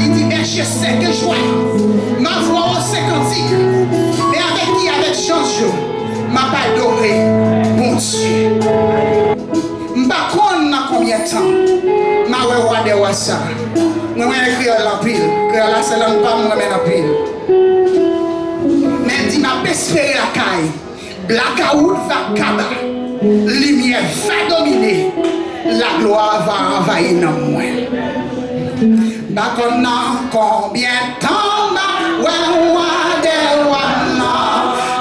Il dit, je sais que joie, ma voix au 50, mais avec qui, avec chance, m'a pas adoré, mon Dieu. M'a connu combien de temps, m'a regardé ça. Moi, je écrit la pile, que la seule pas moi, mais la pile. Mais dit, m'a espéré la caille, blackout va kaba, lumière va dominer, la gloire va envahir dans moi. Bakona combien de temps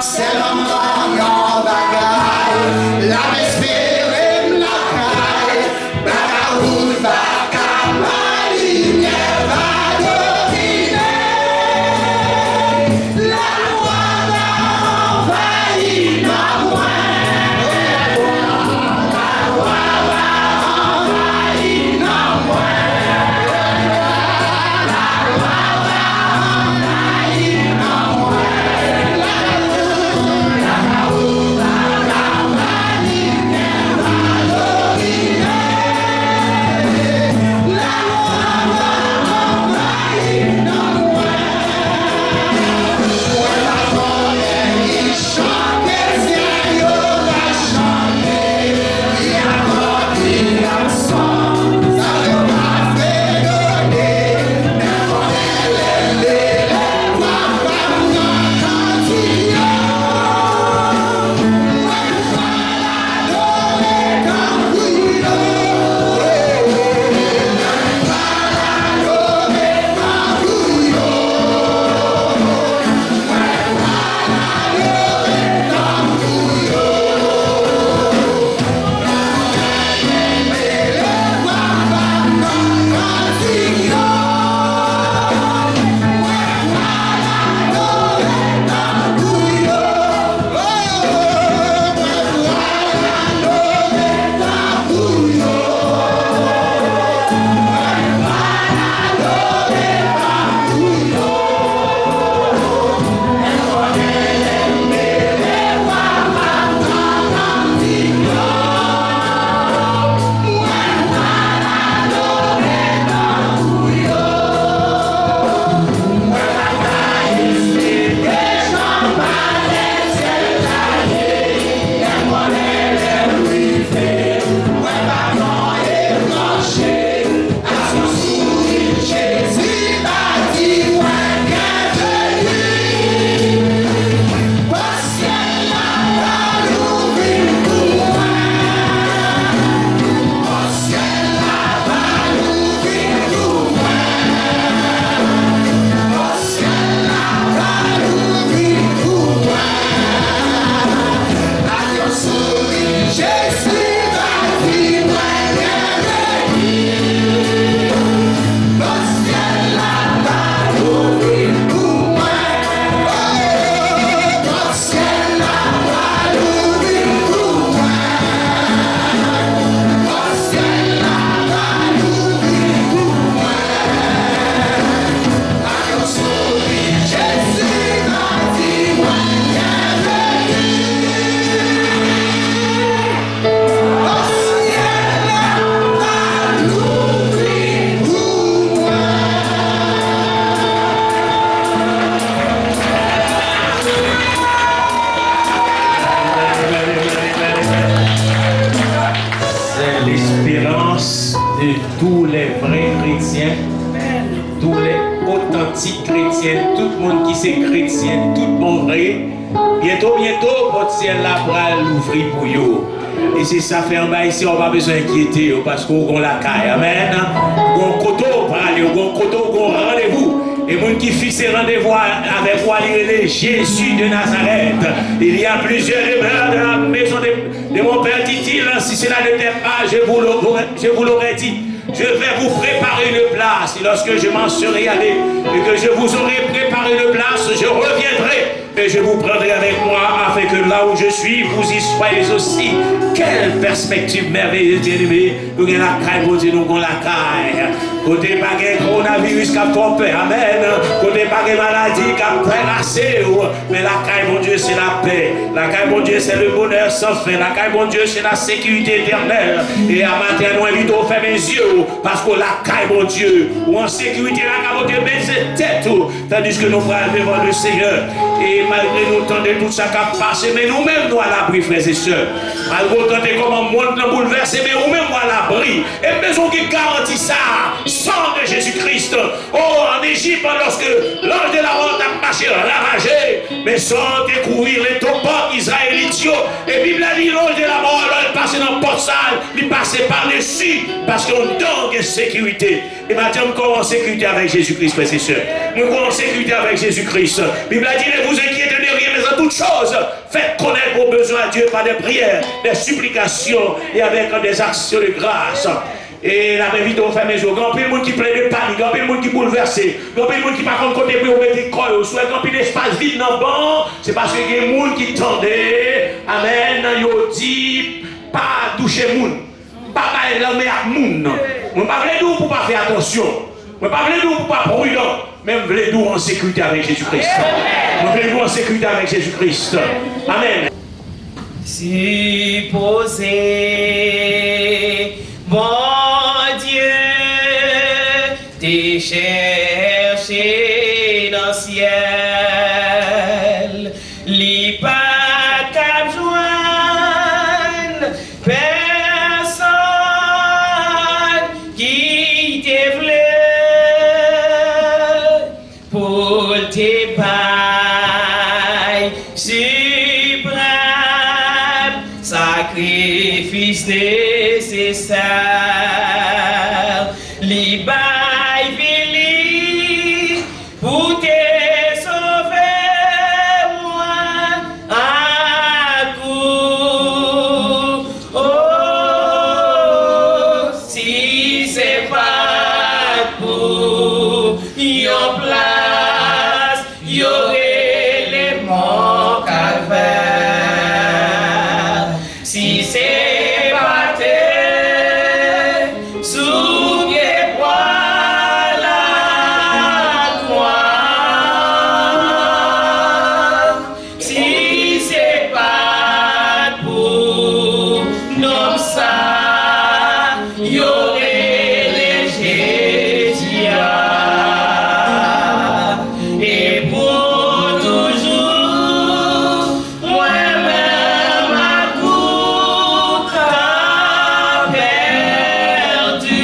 c'est l'homme en bagaille, la espérée la caille, bagaoul baka ma lumière va dominer, la loi va envahir dans moi, la loi va envahir dans moi. No. de tous les vrais chrétiens, tous les authentiques chrétiens, tout le monde qui c'est chrétien, tout le monde vrai. Bientôt, votre ciel là va l'ouvrir pour vous. Et c'est ça fait en bas ici, on n'a pas besoin d'inquiéter parce qu'on a la caille. Amen. On a un coteau pour aller, on a un coteau, on a un rendez-vous. Et les gens qui fixent rendez-vous avec moi, Jésus de Nazareth. Il y a plusieurs demeures de la maison de mon père, dit-il. Si cela n'était pas, je vous l'aurais dit. Je vais vous préparer une place. Et lorsque je m'en serai allé et que je vous aurai préparé une place, je reviendrai. Et je vous prendrai avec moi afin que là où je suis, vous y soyez aussi. Quelle perspective merveilleuse, bien-aimé. Nous avons la caille, nous avons la caille. Côté pas de coronavirus qui a trompé, amen. Côté pas de maladie qui a prélassé. Mais la caille, mon Dieu, c'est la paix. La caille, mon Dieu, c'est le bonheur sans fin. La caille, mon Dieu, c'est la sécurité éternelle. Et à matin, nous invitons à faire mes yeux. Parce que la caille, mon Dieu, ou en sécurité, la caille, baisser tête. Tandis que nous frères devant le Seigneur. Et malgré nous tenter tout ça qui a passé, mais nous-mêmes, nous à l'abri, frères et sœurs. Malgré nous tenter comment le monde nous bouleverser, mais nous-mêmes, nous à l'abri. Et maison qui garantit ça, sang de Jésus-Christ. Oh, en Égypte, lorsque l'ange de la honte a marché, ravagé, mais sans découvrir les topos israélites. Et la Bible a dit, l'ange de la mort, il passait dans le porte salle, il passait par-dessus, parce qu'on donne de sécurité. Et maintenant, nous sommes en sécurité avec Jésus-Christ, frères et sœurs. Nous sommes en sécurité avec Jésus-Christ. La Bible a dit, ne vous inquiétez de rien, mais en toutes choses, faites connaître vos besoins à Dieu par des prières, des supplications et avec des actions de grâce. Et la même vie, on fait mes yeux. Grand peu de monde qui plein de panique, grand peu de monde qui bouleversé, grand peu de monde qui par contre côté pour mettre des croix, soit grand peu d'espace vide dans le banc, c'est parce qu'il y a des gens qui tendaient, amen, ils dit, pas toucher les gens, pas parler l'armée à moun. On ne pas voulez nous pour pas faire attention. On ne pas voulez nous pour pas prudent. Même voulez nous en sécurité avec Jésus-Christ. On voulez nous en sécurité avec Jésus-Christ. Amen. Supposez, bon Dieu, t'es cherché dans le ciel, li pas qu'à joindre personne qui te voulait pour tes bails suprêmes, sacrifice nécessaire, li bail vili pour te sauver moi à coup. Oh, si c'est pas pour yon place, y'aurait les morts calvaire. Si c'est pas tes sous les poils la croix, si c'est pas pour nous ça, y'aurait les Jésus. Et pour toujours, moi-même à coup t'as perdu.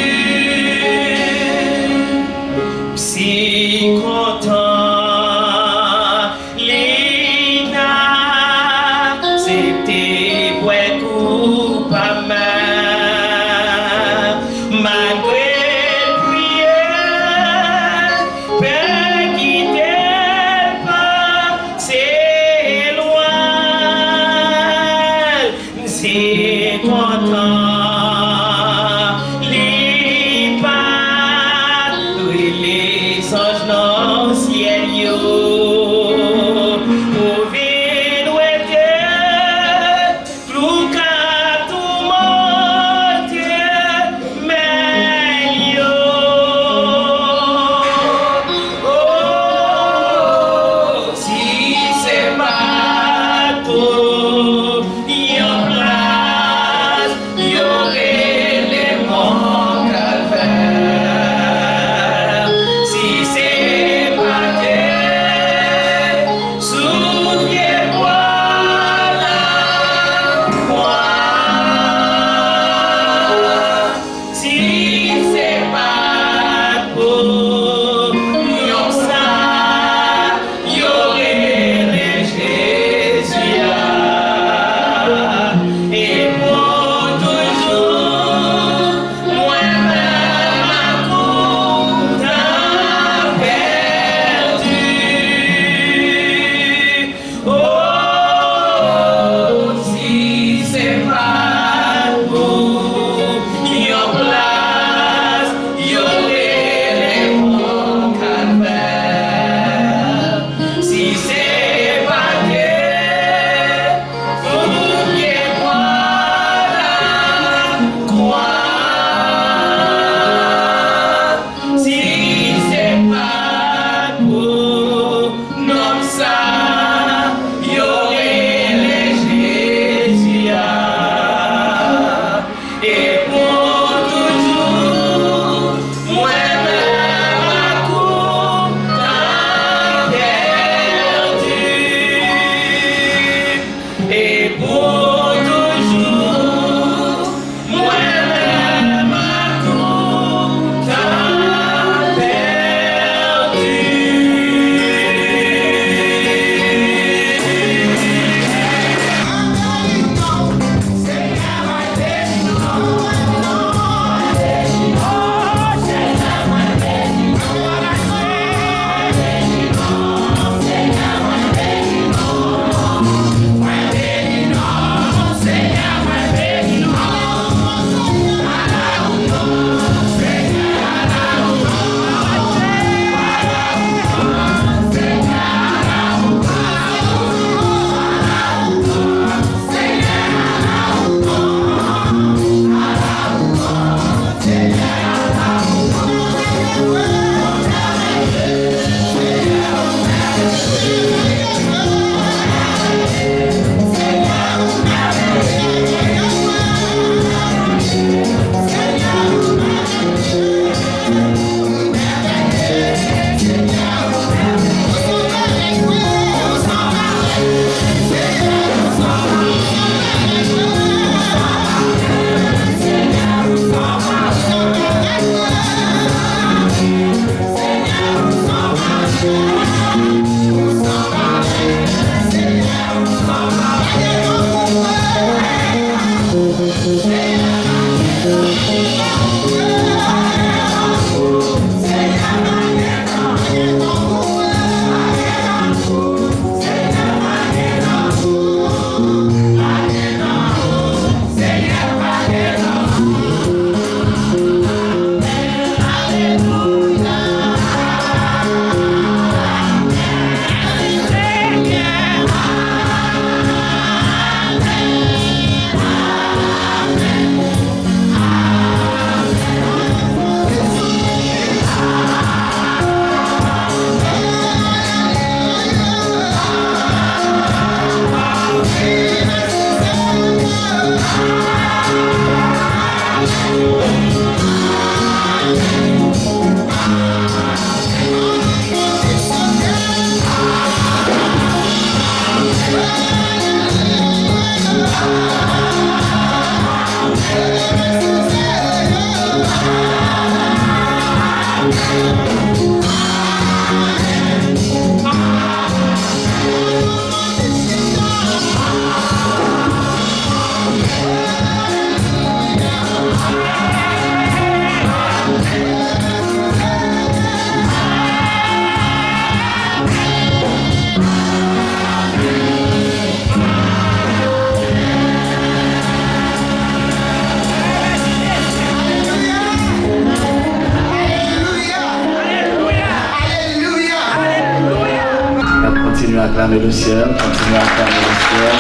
Acclamer le ciel, continuez à acclamer le ciel.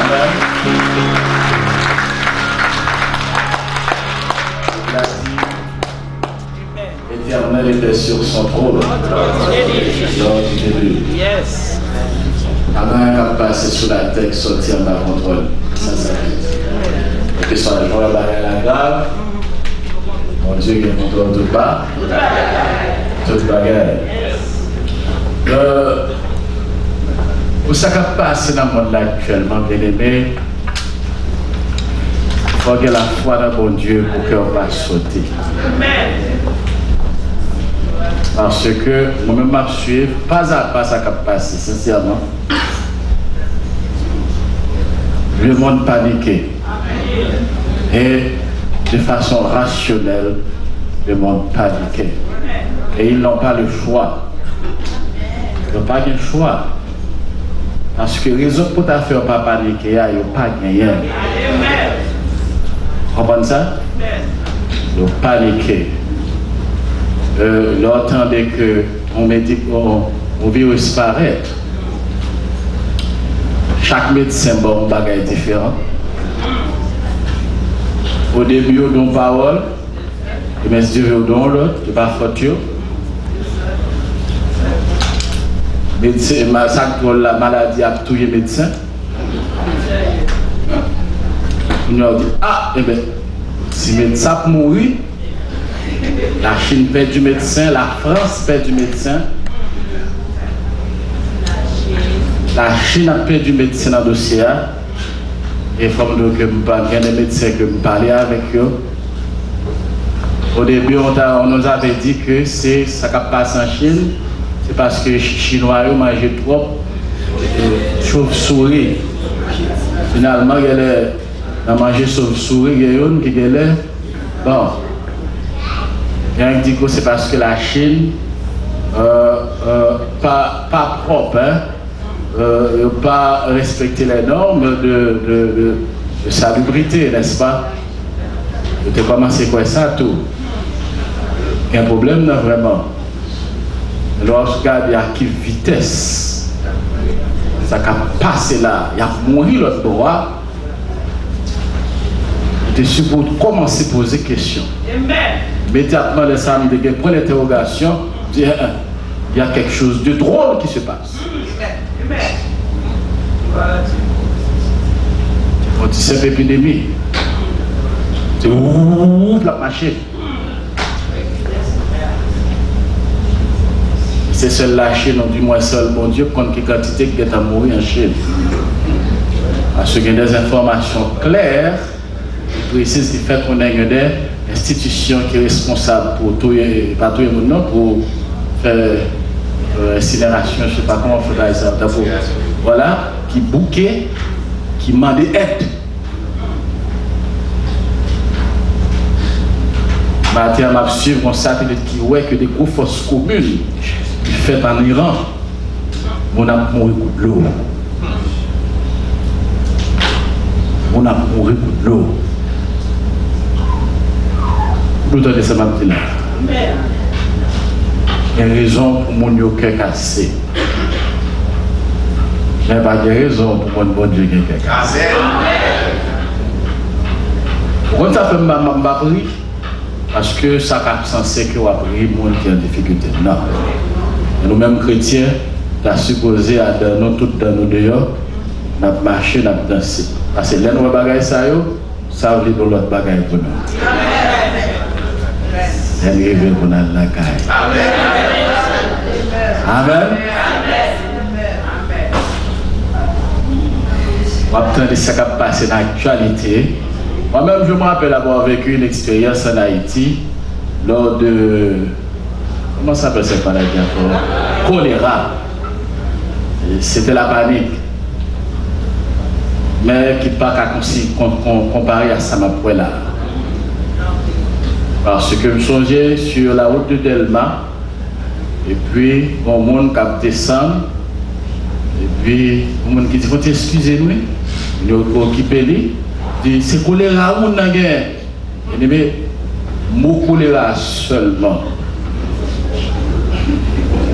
Amen. Il a dit, l'Éternel était sur son trône lors du début. Yes. Avant qu'à passer sous la tête, sortir de la contrôle. Ça s'arrête. Et que soit le jour la grave, mon Dieu qui contrôle tout pas, toute bagarre. Pour ça qui passe dans le monde actuellement, bien aimé, il faut que la foi dans mon Dieu pour qu'on va sauter. Parce que moi-même, je suis pas à pas ça qui passe, sincèrement. Le monde paniqué. Et de façon rationnelle, le monde paniqué. Et ils n'ont pas le choix. Ils n'ont pas de choix. Parce que les autres pour faire pas paniquer, ils n'ont pas gagné. Vous comprenez ça? Ils ont paniqué. L'entendez que on virus paraît. Chaque médecin bon un bagage différent. Au début, on donne parole. Et mais si Dieu donne l'autre, il va faire tout. La maladie a tué les médecins. On leur dit, ah, eh bien, si le médecin mourir, la Chine perd du médecin, la France perd du médecin. La Chine a perdu du médecin dans le dossier. Et il faut que je parle des médecins que je parlais avec eux. Au début, on nous avait dit que c'est ça qui passe en Chine. C'est parce que les Chinois ont mangé trop de chauve-souris. Finalement, ils ont mangé chauve-souris, il y a une qui est là. Bon. Il y a un qui dit que c'est parce que la Chine, pas propre, hein, pas respecter les normes de salubrité, n'est-ce pas? Tu as commencé quoi ça tout? Il y a un problème là vraiment. Lorsque regarde à quelle vitesse ça a passé là, il a mouru l'autre droit. Tu es supposé commencer à poser des questions. Immédiatement, les sammes de point d'interrogation, il y a quelque chose de drôle qui se passe. On dit c'est une épidémie. C'est ouh la machine. C'est seul la Chine, ou du moins seul mon Dieu, pour quelle quantité qui est à mourir en Chine. Parce qu'il y a des informations claires, précises, qui fait qu'on a des institutions qui sont responsables pour tout le monde, pour faire incinération, je ne sais pas comment on fait ça. Voilà, qui bouquait, qui demandait aide. Maintenant, on va suivre un satellite qui voit que des grosses forces communes faites en Iran, on a mouru de l'eau. On a mouru de l'eau. Nous avons ça maintenant. Il y a une raison pour mon cœur cassé. Il n'y a pas de raison pour mon bon Dieu qui est cassé. Pourquoi ça fait ma prière? Parce que ça n'est censé que vous prier le monde qui est en difficulté. Non. Nous-mêmes chrétiens, nous sommes supposés à nous tous dans nos dehors, nous marcher, nous danser. Parce que là, nous avons ça, ça veut dire l'autre bagaille pour nous. C'est arrivé pour nous la caille. Amen. On va attendre ce qui a passé dans l'actualité. Moi-même, je me rappelle avoir vécu une expérience en Haïti lors de. Comment ça s'appelle cette maladie encore? Choléra. C'était la panique. Mais qui n'est pas comparé à ça, ma là. Parce que je me songeais sur la route de Delma, et puis, mon monde qui descend, et puis, mon monde qui dit, faut excusez-nous, nous sommes occupés, c'est choléra ou n'a guerre. Et bien, mon choléra seulement.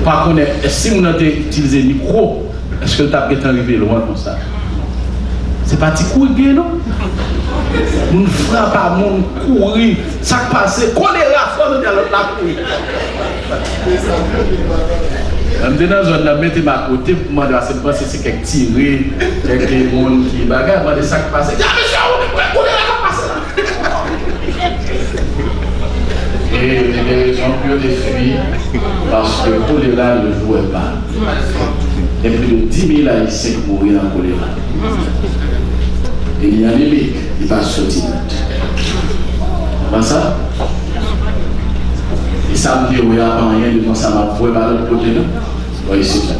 Par contre, si vous avez utilisé le micro, est-ce que le tape est arrivé loin comme ça? C'est pas petit coup de non? Mon frappe à mon courir, ça passe, choléra, faut nous dire l'autre la courir. Je dans zone là, mettez ma côté pour demander à cette personne si c'est quelqu'un tiré, quelqu'un qui bagarre, demander ça qui passe. Ah, monsieur, choléra passe là. Et les raisons que des fuites, parce que le choléra ne jouait pas. Et plus de 10 000 Haïtiens mourent dans le choléra. Et il y a un limite, il va sortir. Comment ça? Et ça me dit, oui, avant rien, devant ça m'a prouvé par l'autre côté, non? Oui, c'est ça.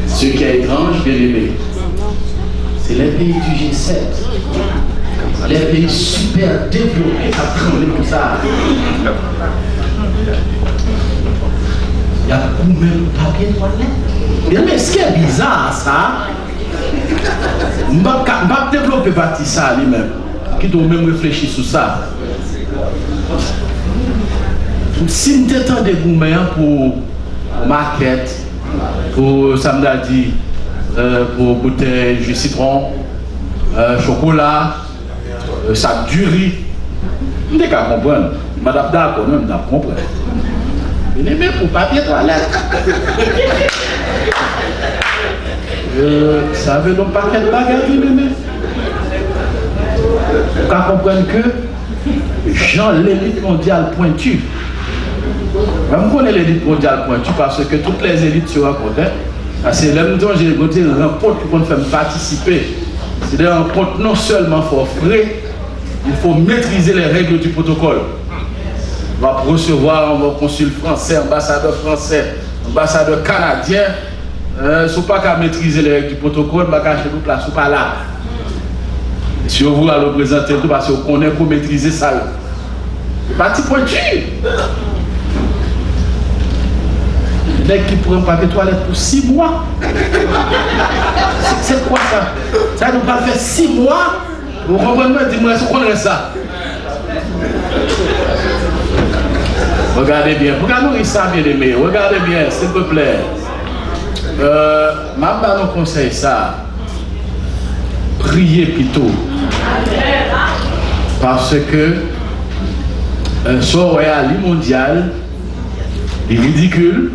Ce qui est étrange, bien aimé, c'est les pays du G7. Les pays super développés à trembler comme ça. Il y a combien de papiers toilettes? Mais ce qui est bizarre, ça, je ne vais pas développer partie ça lui-même. Qui doit même réfléchir sur ça. Si je t'entends des gourmands pour maquette, pour samedi, pour bouteille jus citron, chocolat, sac du riz, je ne peux pas comprendre. Madame d'accord, même d'accord comprendre. Mais pour papier toilette. Ça veut donc pas quel bagage, mais vous comprenez que Jean, l'élite mondiale pointue. Je connais l'élite mondiale pointue parce que toutes les élites se rencontrent. C'est là où j'ai goûté une rencontre pour nous faire participer. C'est des rencontres non seulement pour frais, il faut maîtriser les règles du protocole. On va recevoir un consul français, ambassadeur canadien. Ne sont pas qu'à maîtriser les règles du protocole, mais qu'à chez nous, là, ne sont pas là. Si vous voulez le présenter tout, parce qu'on connaît pour maîtriser ça. C'est pas petit pointu. Les qui prennent pas de toilette pour 6 mois. C'est quoi ça? Ça nous pas fait 6 mois. Vous comprenez? Dis-moi, est-ce qu'on connaît ça? Regardez bien. Regardez ça, bien aimé. Regardez bien, s'il vous plaît. Ma nous conseille ça. Priez plutôt. Parce que ce royal mondial est ridicule,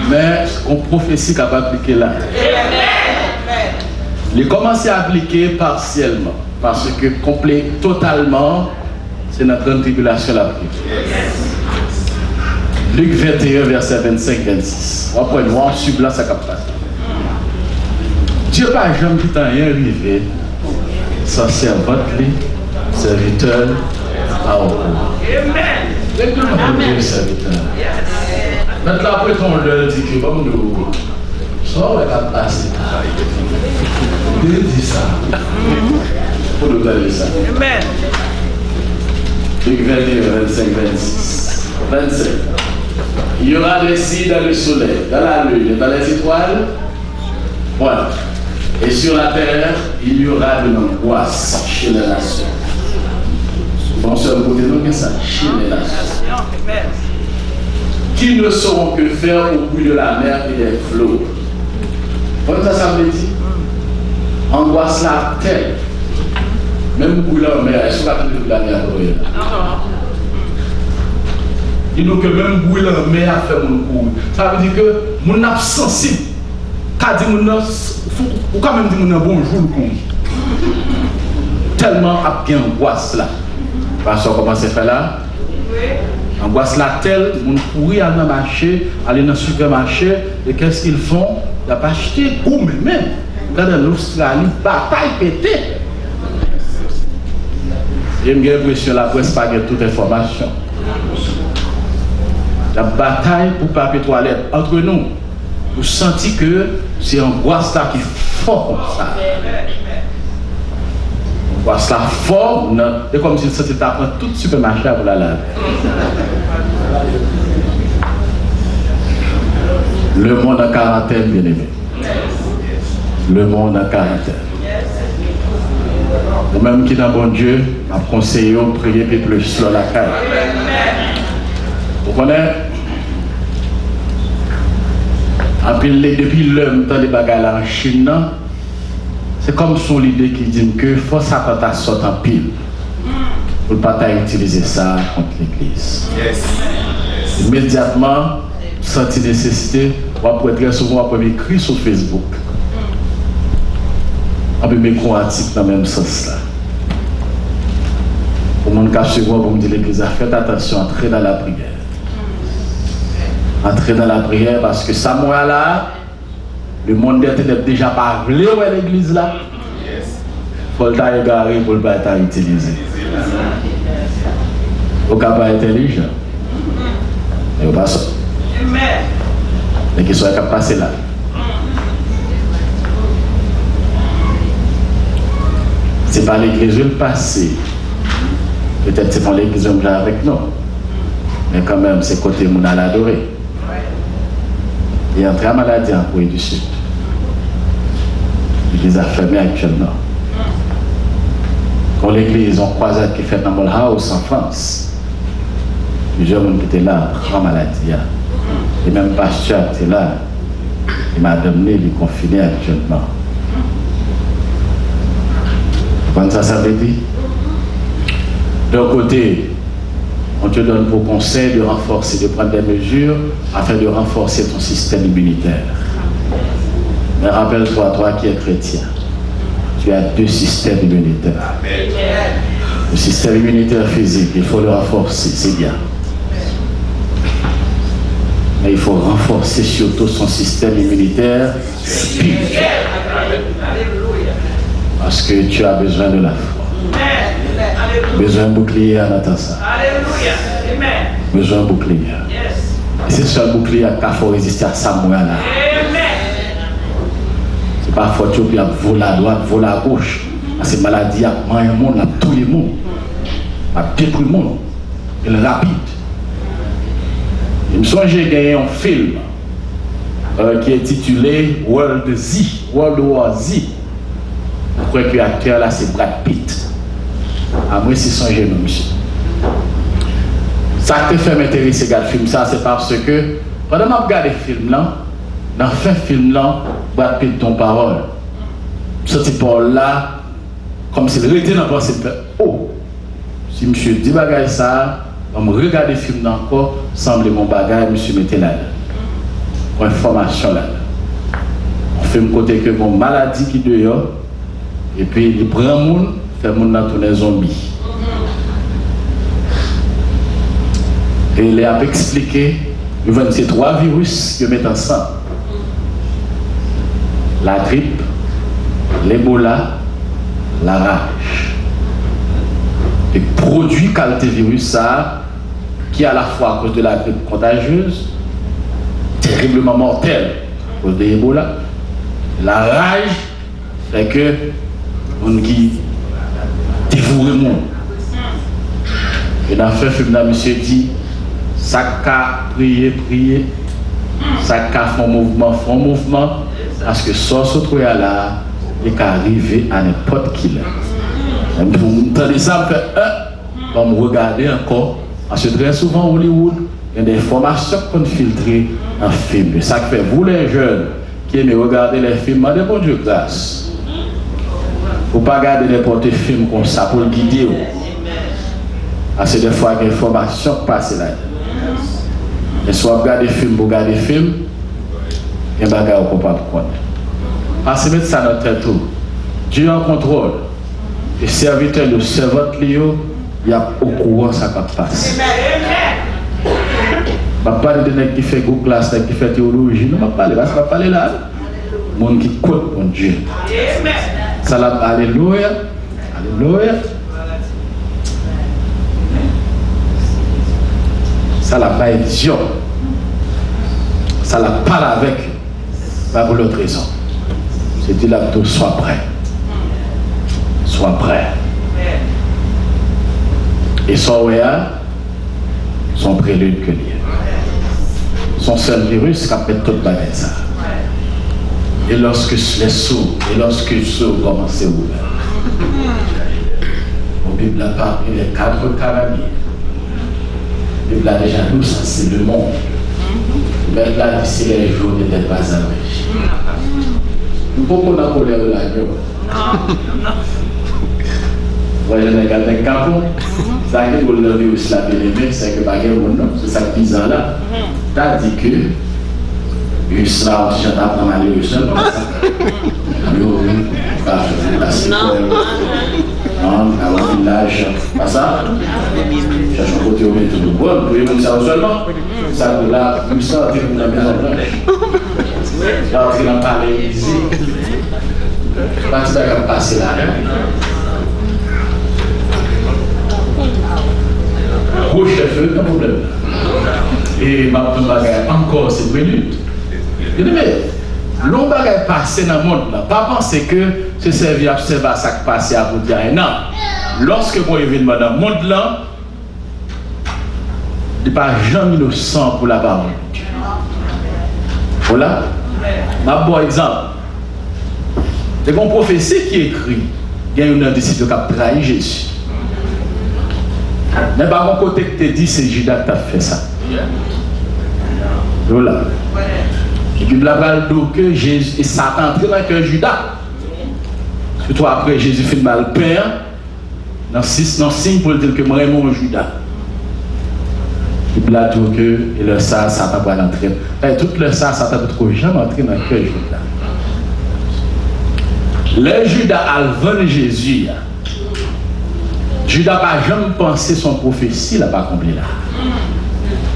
mais on prophétie qu'à appliquer là. Il commence à appliquer partiellement, parce que complet, totalement, c'est notre grande tribulation la prière. Luc 21, verset 25-26. On va voir sur là, ça capte. Dieu n'a jamais dit rien arrivé sans servante, serviteur, à haut. Amen. Maintenant, après qu'on leur dit que comme nous, ça va passer. Il dit ça. Pour nous donner ça. Amen. Luc 21, 25-26. 27. Il y aura des signes dans le soleil, dans la lune et dans les étoiles. Voilà. Et sur la terre, il y aura de l'angoisse chez les nations. Bon, seul côté, donc, c'est ça, chez les nations. Qui ne sauront que faire au bout de la mer et des flots. Comment ça veut dire? Angoisse la terre. Même au bout de la mer, est-ce qu'on va de la mer? Il nous que même bouille la mer a fait mon coup. Ça veut dire que mon absence sensible. Quand dit mon ou quand même dit mon bonjour le coup. tellement à bien angoisse là. Parce qu'on commence à faire là. Angoisse là telle, on courir dans le marché, aller dans le supermarché, et qu'est-ce qu'ils font? Ils n'ont pas acheté ou même. Dans l'Australie, bataille pété. J'ai l'impression que la presse n'a pas toute information. La bataille pour papier toilette entre nous, vous sentez que c'est angoisse là qui est fort comme ça. Angoisse là fort, c'est comme si c'était prendre tout le supermarché pour la laver. Le monde en quarantaine, bien aimé. Le monde en quarantaine. Moi-même qui est dans bon Dieu, je conseille de prier plus sur la caille. Vous connaissez? Depuis le temps des bagages en Chine, c'est comme son idée qui dit que faut ça quand ça sort en pile. Pour ne pas utiliser ça contre l'église. Immédiatement, senti nécessité, on peut très souvent écrire sur Facebook. On peut mettre un article dans le même sens là. Pour mon cas, je vous dire l'église, faites attention, entrez dans la prière. Entrez dans la prière parce que ça, moi là, le monde des ténèbres déjà parlé à l'église là. Il faut le temps égaré pour le pas utiliser. Vous n'êtes pas intelligent. Et vous passez. Mais qu'ils soient capables de passer là. C'est pas l'église le passé. Peut-être c'est pas l'église avec nous. Mais quand même, c'est côté mon à l'adorer. Il y a un très maladie en Corée du Sud. L'église a fermé actuellement. Quand l'église en croisade qui fait dans mon house en France, plusieurs gens qui étaient là, en maladie. Et même pasteur était là. Il m'a amené, il est confiné actuellement. Quand ça veut dire? D'un côté, on te donne pour conseil de renforcer, de prendre des mesures afin de renforcer ton système immunitaire. Mais rappelle-toi, toi qui es chrétien, tu as deux systèmes immunitaires. Le système immunitaire physique, il faut le renforcer, c'est bien. Mais il faut renforcer surtout son système immunitaire spirituel. Parce que tu as besoin de la foi. Besoin de bouclier à Natassa. Besoin de bouclier. Et c'est ce bouclier qu'il faut résister à ça, moi là. C'est pas fort, tu peux voler à droite, voler à gauche. Parce que maladie a moins le monde, a tout le monde. A détruit le monde. Il est rapide. Il me semble que j'ai gagné un film qui est intitulé World War Z. Je crois que l'acteur là c'est Brad Pitt. À moi c'est son jeune monsieur. Ça qui fait m'intéresser à ce film ça c'est parce que pendant que je regarde le film là, dans le film là, Brad Pitt ton parole. Ce type là, comme s'il était dans le pensée, oh, si monsieur dit bagage ça, on me regarde le film encore, semble mon bagage, monsieur mettait là. Information là. On fait un côté que mon maladie qui dehors. Et puis il prend le monde, fait le monde dans tous les zombies. Et il a expliqué, il y a ces trois virus qui mettent ensemble. La grippe, l'Ebola, la rage. Et produit qualité virus ça, qui à la fois à cause de la grippe contagieuse, terriblement mortelle à cause de l'Ebola, la rage fait que on qui dévoure le monde. Et dans le film, monsieur dit, ça qu'a prier, ça qu'a fait un mouvement, parce que sans se trouver là, il peut arriver à n'importe qui là. Vous entendez ça, on me regarder encore, parce que très souvent Hollywood, il y a des informations qu'on filtre en film. Ça fait vous les jeunes qui aiment regarder les films, demandez bon Dieu grâce. Faut pas regarder n'importe quel film comme ça pour le guider. Parce que des fois, il y a des informations qui passent là. Et soit regarder des films pour regarder des films, il y a des bagages qu'on ne peut pas connaître. Parce que mettre ça dans notre tête tout. Dieu en contrôle. Et serviteur de servante, il y a au courant ça qui passe. Je ne parle pas de gens qui fait go classe, qui fait théologie. Je ne parle pas, pas parler là. Les gens qui comptent mon Dieu. Salam, alléluia. Alléluia. Ça la pas vision. Ça la parle avec. Pas pour l'autre raison. C'est dit là que sois prêt. Sois prêt. Et son son prélude que lié. Son seul virus qui a fait toute la ça. Et lorsque les sourds, commencent à ouvrir. La Bible a parlé des 4 carabines. La Bible a déjà nous, c'est le monde. Mais là, d'ici les jours n'étaient pas avertis. Nous pouvons pas colère là. Non. Voyez, je regarde un capot. Ça qui vous le virus là, c'est que pas c'est ça qui est là. T'as dit que virus là, on s'est appris à aller seulement. Non, dans le village, pas ça. Cherche un côté au métro de bois, vous pouvez même ça seulement. Ça là, comme ça, tu peux la maison blanche. Là, tu vas parler ici. Pas tu vas passer là. Rouge le feu, pas de problème. Et ma bagaille encore 7 minutes. Mais l'on bagaille passer dans le monde là, pas penser que ce servir à observer ça qui passe à vous dire non. Lorsque vous événement dans le monde là, il n'y a pas jamais innocent pour la parole. Voilà. Ma bon exemple. C'est une prophétie qui écrit, il y a une disciple qui a trahi Jésus. Mais par mon côté que tu dis, c'est Judas qui a fait ça. Voilà. Et puis la balle que Jésus et Satan entré dans le cœur Judas. Surtout après Jésus fait mal père. Dans signe pour dire que moi et mon Judas. Et puis là tout que et le ça Satan va entrer. Et tout le ça Satan peut trop jamais entrer dans le cœur Judas. Le Judas a vendu Jésus. Judas n'a pas jamais pensé son prophétie là pas accompli là.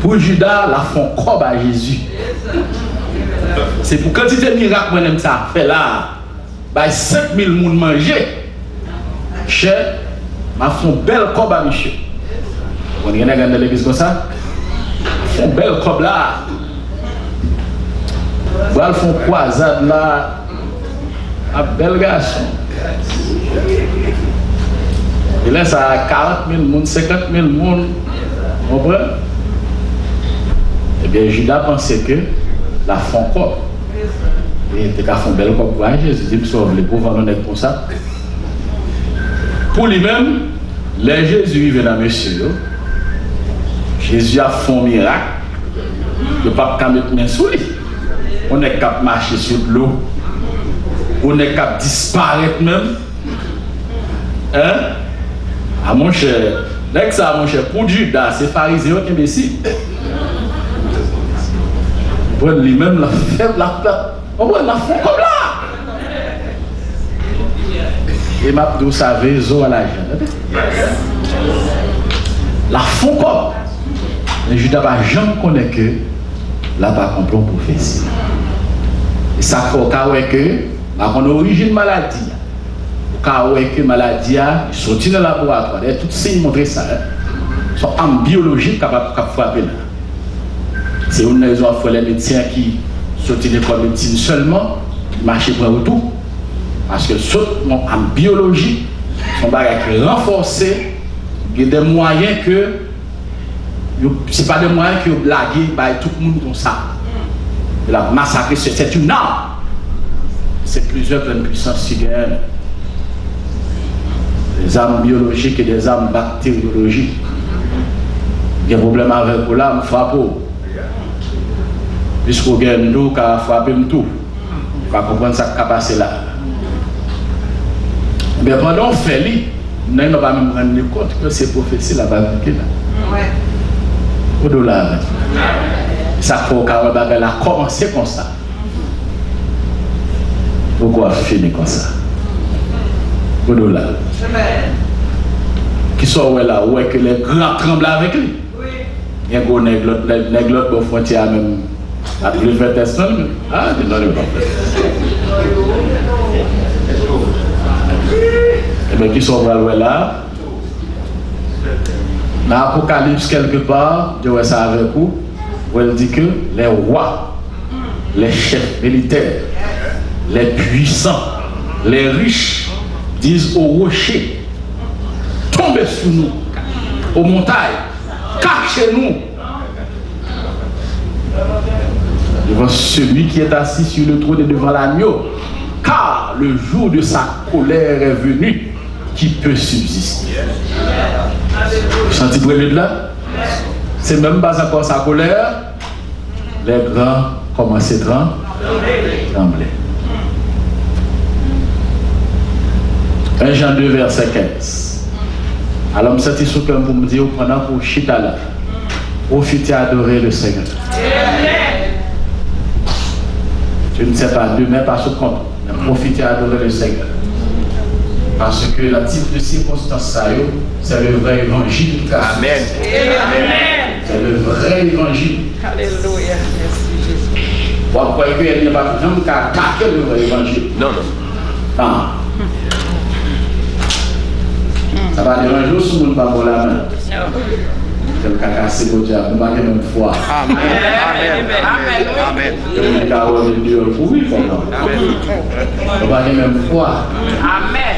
Pour Judas, la font comme à Jésus. C'est pour quantité de miracles moi-même ça fait là. Bah 5000 moun manger. Cher, m'a font belle cob à monsieur. On y a dans l'église comme ça. Font belle cob là. Voilà font croisade là. Un bel garçon. Et là ça a 40 000 moun, 50 000 moun. Vous comprenez? Eh bien, Judas pensait que la font quoi. Et il a fait un bel corps pour Jésus. Il dit, sauve les pauvres, on est pour ça. Pour lui-même, les Jésus vivent dans monsieur. Jésus a fait un miracle. Il ne peut pas mettre main sous lui. On est capable de marcher sur l'eau. On est capable de disparaître même. Hein? Ah mon cher, dès que ça, mon cher, pour Judas, c'est pharisien qui est imbécile. Lui-même la faible, on voit la fond comme là. Et ma vous savez, zo à la jeune. La fond comme. Mais Judas va jamais connaître que là va comprendre prophétie. Et ça fait que par origine maladie. Que maladie a sorti dans le laboratoire. Toutes ces montrent ça. Sont en biologie capable de frapper là. C'est une raison pour les médecins qui sortent de l'école de médecine seulement, marcher pour un retour. Parce que ceux en biologie sont renforcés, il y a des moyens que ce n'est pas des moyens que blaguer par tout le monde comme ça. La massacre, c'est une arme. C'est plusieurs pleines puissances qui gagnent. Des armes biologiques et des armes bactériologiques. Il y a un problème avec l'arme, frappe. Puisqu'on gagne nous, qui a frappé tout. Il faut comprendre ça qui a passé là. Mais pendant qu'on fait, nous n'avons pas même rendu compte que ces prophéties là-bas. Au-delà. Ça fait qu'on a commencé comme ça. Pourquoi finir comme ça? là. Qui sont là, ouais, que les grands tremblent avec lui. Il y a un nègre pour frontière même. À plus de test, ah, je n'en ai pas fait. Et bien, qui sont là? Dans l'Apocalypse, quelque part, je vois ça avec vous, où elle dit que les rois, les chefs militaires, les puissants, les riches disent aux rochers, tombez sur nous, aux montagnes, cachez-nous. Devant celui qui est assis sur le trône et devant l'agneau, car le jour de sa colère est venu, qui peut subsister. Vous sentez le prélude là? C'est même pas encore sa colère, les grands commencent à trembler. 1 Jean 2, verset 15. Alors, je me suis dit pour me dire, pendant pour chita là, profitez à adorer le Seigneur. Je ne sais pas, demain, pas ce compte, mais profitez à adorer le Seigneur. Parce que la type de circonstance, c'est le vrai évangile. Amen. C'est le vrai évangile. Alléluia. Merci Jésus. Vous croyez qu'il n'y a pas de gens qui attaquent le vrai évangile? Non. Ça va déranger aussi le monde pas pour la main. C'est le caca, c'est le diable. Nous ne pouvons pas même foi. Amen. Nous ne pouvons pas même foi. Amen.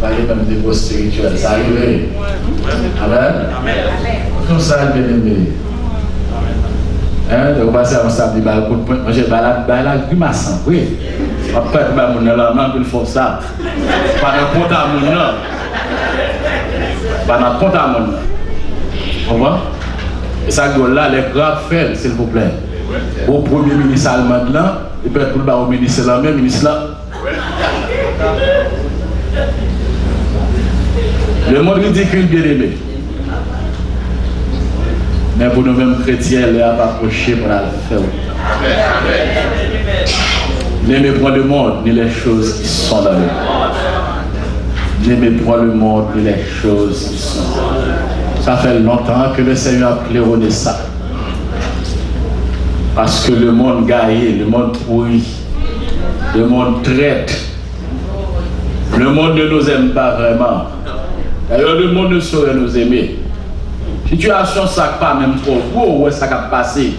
Pas même dévot spirituel. Ça arrive. Amen. Comme ça, bien aimé. Donc, on va faire un samedi, moi j'ai la grimace. Oui. Après, je vais me la main pour faire ça. Pas de compte à mon nom. Pas de compte à mon nom. Comment? Et ça, là, les grands faits, s'il vous plaît. Au premier ministre allemand, là, et puis tout le bas au ministre là, même ministre là. Le monde ridicule, bien aimé. Mais pour nous-mêmes chrétiens, il n'y a pas approché pour la faire. N'aimez point le monde, ni les choses qui sont dans le monde. N'aimez point le monde, ni les choses qui sont dans le monde. Ça fait longtemps que le Seigneur a claironné ça. Parce que le monde gaillé, le monde pourri, le monde traite. Le monde ne nous aime pas vraiment. D'ailleurs, le monde ne saurait nous aimer. Situation, ça pas même trop gros, où ça va passer.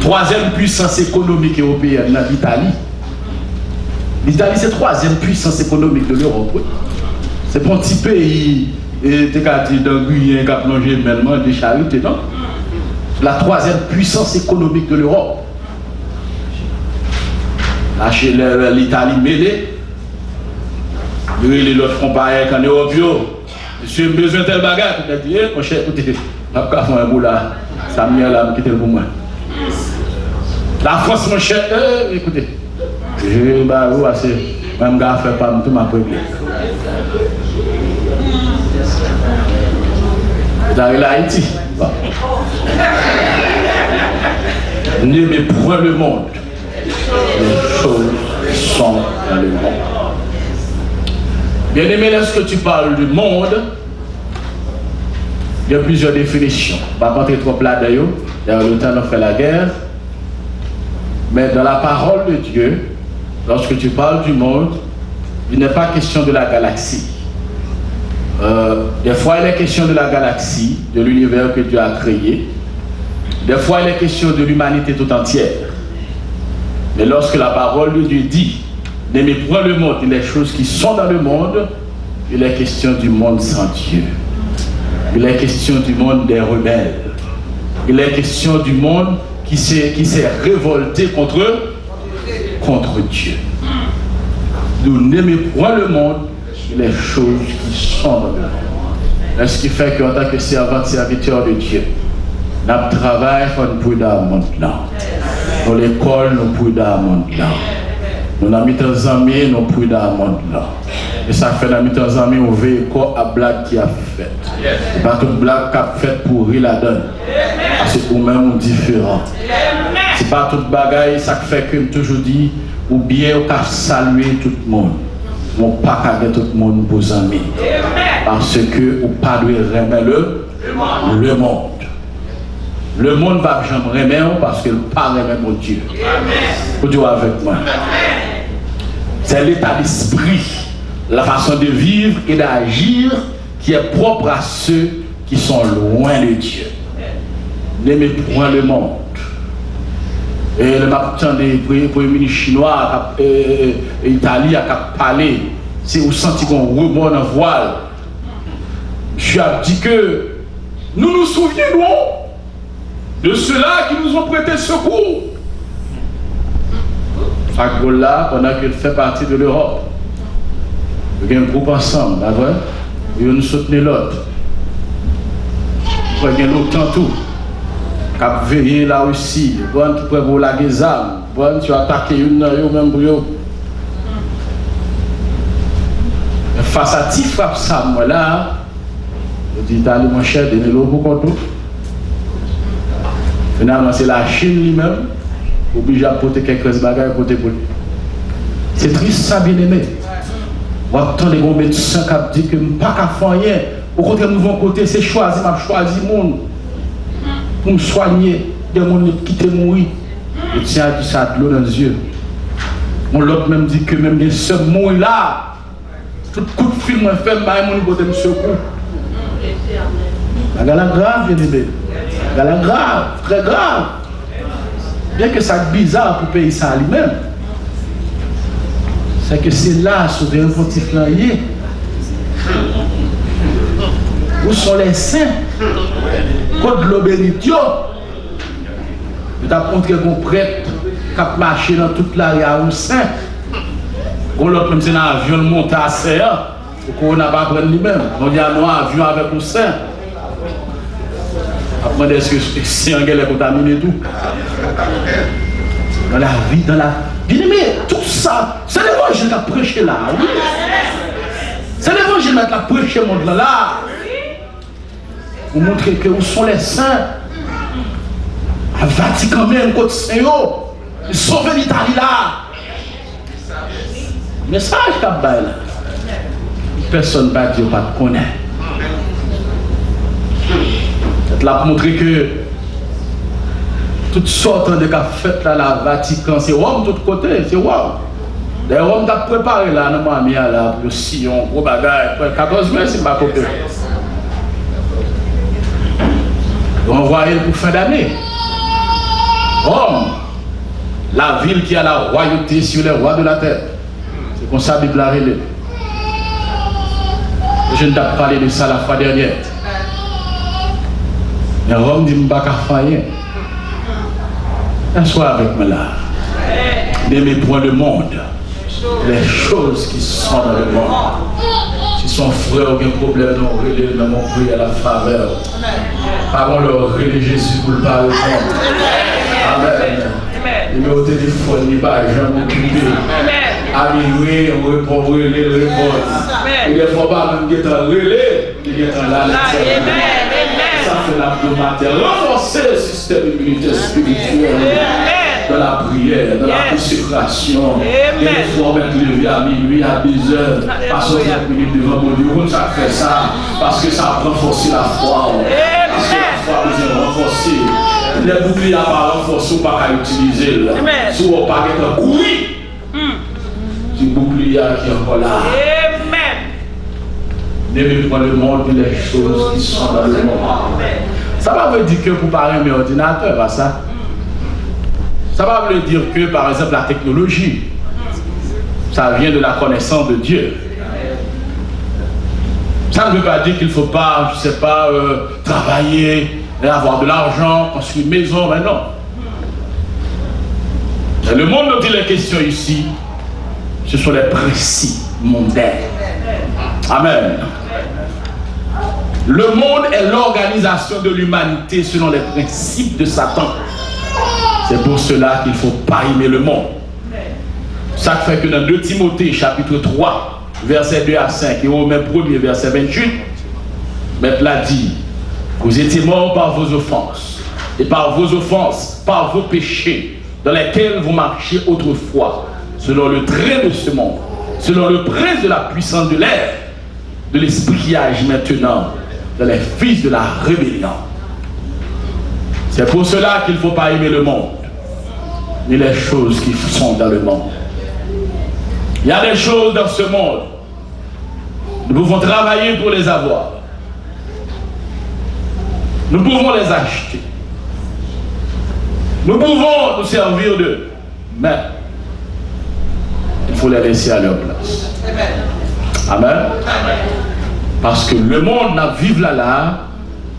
Troisième puissance économique européenne, l'Italie. L'Italie, c'est la troisième puissance économique de l'Europe. C'est pas un petit pays, et t'es qu'à dire dans Guyane, qui a plongé maintenant des charités, non? La troisième puissance économique de l'Europe. L'Italie mêlée. L'autre font pareil qu'en Europe. Monsieur, j'ai besoin de tel bagage. Tu as dit, mon cher, écoutez, je vais faire un bout là. Ça me met là, me quitter le moment. La France, mon cher, écoutez. Je vais vous assez. Même gars, fait pas tout ma réglé. Vous avez l'Haïti. N'aimez point le monde. Les choses sont dans le monde. Bien aimé, lorsque tu parles du monde, il y a plusieurs définitions. On ne va pas rentrer trop là d'ailleurs. D'ailleurs, le temps nous fait la guerre. Mais dans la parole de Dieu, lorsque tu parles du monde, il n'est pas question de la galaxie. Des fois, il est question de la galaxie, de l'univers que Dieu a créé. Des fois, il est question de l'humanité tout entière. Mais lorsque la parole de Dieu dit, n'aimez point le monde et les choses qui sont dans le monde, il est question du monde sans Dieu. Il est question du monde des rebelles. Il est question du monde qui s'est révolté contre Dieu. Nous n'aimons point le monde et les choses qui sont dans le monde. Ce qui fait qu'en tant que serviteur de Dieu, notre travail, nous pouvons dans le monde là. Dans l'école, nous pouvons dans le monde là. Nous avons mis des amis, nous pouvons dans le monde là. Et ça fait dans des amis, on veut quoi à blague qui a fait. Et pas toute blague qui a fait pour rire la donne. Parce que nous-mêmes, nous sommes différents. C'est pas toute bagaille, ça fait que je toujours dis, ou bien qu'à saluer tout le monde. On pas qu'à tout le monde pour amis. Parce que ou pas de remettre le monde. Le monde va jamais remettre parce qu'il pas remettre mon Dieu. Vous dites avec moi. C'est l'état d'esprit, la façon de vivre et d'agir qui est propre à ceux qui sont loin de Dieu. N'aimez point le monde. Et le matin des premiers ministres chinois, Italie a parlé, si vous sentez qu'on rebond en voile, je a dit que nous nous souviendrons de ceux-là qui nous ont prêté secours. Là, pendant qu'il fait partie de l'Europe, il y a un groupe ensemble, d'accord? Et nous soutenons l'autre. Il y a l'autre tout. Cap veiller la Russie, bon, tu peux voler des armes, bon, tu attaques une même pour eux. Face à ti frappe ça, moi là, je dis, allez mon cher, donnez-le pour contre. Finalement, c'est la Chine lui-même, obligé à porter quelques bagages pour lui. C'est triste ça, bien aimé. On attend des médecins qui disent que je ne peux pas faire rien. Au contraire, nous vont côté, c'est choisi, je choisi le monde. Pour me soigner, des gens qui quittent mourir. Et tiens, à ça de l'eau dans les yeux. Mon l'autre même dit que même des seuls mourir là, tout coup de film, fait, mon côté me secoue. La galère grave, bien aimé. La galère grave, très grave. Bien que ça soit bizarre pour payer ça à lui-même. C'est que c'est là, sur des pontifs là, où sont les saints? Quand l'obédition, je t'ai montré qu'on prête, qui a marché dans toute l'area où saint. Quand l'autre même c'est un avion monté à serre, qu'on n'a pas pris lui-même. On dit à nous un avion avec un saint. Après, est-ce que c'est un gars qui est contaminé tout? Dans la vie, dans la. Bien aimé, tout ça, c'est l'évangile qui a prêché là, oui. C'est l'évangile qui a prêché le monde là. Pour montrer que où sont les saints. À Vatican même, côté Saint-O, ils sauvent l'Italie là. Message qu'a bail là. Personne ne va dire pas de connaître. C'est là pour montrer que toutes sortes de cas faites là, la Vatican, c'est Rome de tous côtés, c'est Rome. Les Rome t'a préparé là, dans ma mia là, pour le sillon, pour bagaille, 14 mai, c'est pas copié. Envoyé pour fin d'année. Rome, la ville qui a la royauté sur les rois de la terre. C'est comme ça la Bible l'a révélé. Je ne t'ai pas parlé de ça la fois dernière. Mais Rome dit que je ne peux pas faire rien. Sois avec moi là. N'aimez point le monde. Les choses qui sont dans le monde. Si son frère a un problème, non, relève dans mon prix à la faveur. Avant leur relève Jésus pour le parler. Amen. Il met au téléphone, il va jamais occupé. Amis, on répond, relève, on répond. Il est probable qu'il est en relais, qu'il est en là. Ça fait l'abdomen. Renforcer le système immunitaire spirituel. Dans la prière, dans la consécration. Et il faut mettre lever à minuit, à 10 heures, passer 5 minutes devant mon Dieu. Ça fait ça parce que ça renforce la foi. Parce que la foi vous renforcer. Les boucliers à pas renforcer ou pas qu'à utiliser. Si vous n'avez pas qu'à courir, c'est le bouclier qui est encore là. N'aimez pas le monde et les choses qui sont dans le monde. Ça va veut dire que pour parler de ordinateur, pas ça? Ça va veut dire que, par exemple, la technologie, ça vient de la connaissance de Dieu. Ça ne veut pas dire qu'il ne faut pas, je ne sais pas, travailler, avoir de l'argent, construire une maison, mais non. Et le monde dont il est question ici, ce sont les principes mondains. Amen. Le monde est l'organisation de l'humanité selon les principes de Satan. C'est pour cela qu'il ne faut pas aimer le monde. Ça fait que dans 2 Timothée chapitre 3, verset 2 à 5 et Romains 1er verset 28, Maître l'a dit, vous étiez morts par vos offenses, et par vos offenses, par vos péchés, dans lesquels vous marchiez autrefois, selon le trait de ce monde, selon le prince de la puissance de l'air, de l'esprit qui agit maintenant dans les fils de la rébellion. C'est pour cela qu'il ne faut pas aimer le monde, ni les choses qui sont dans le monde. Il y a des choses dans ce monde, nous pouvons travailler pour les avoir. Nous pouvons les acheter. Nous pouvons nous servir d'eux. Mais il faut les laisser à leur place. Amen. Parce que le monde n'a vive là,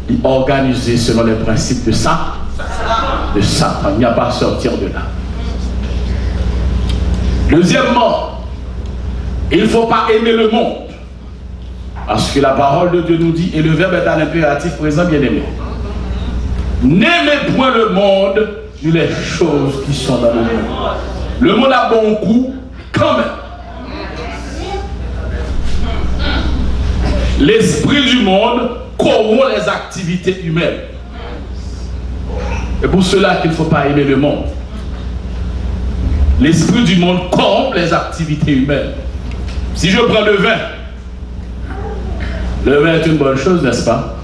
il est organisé selon les principes de ça. De Satan. Il n'y a pas à sortir de là. Deuxièmement, il ne faut pas aimer le monde. Parce que la parole de Dieu nous dit, et le verbe est à l'impératif présent, bien aimé. N'aimez point le monde, ni les choses qui sont dans le monde. Le monde a bon goût, quand même. L'esprit du monde corrompt les activités humaines. Et pour cela qu'il ne faut pas aimer le monde. L'esprit du monde corrompt les activités humaines. Si je prends le vin est une bonne chose, n'est-ce pas?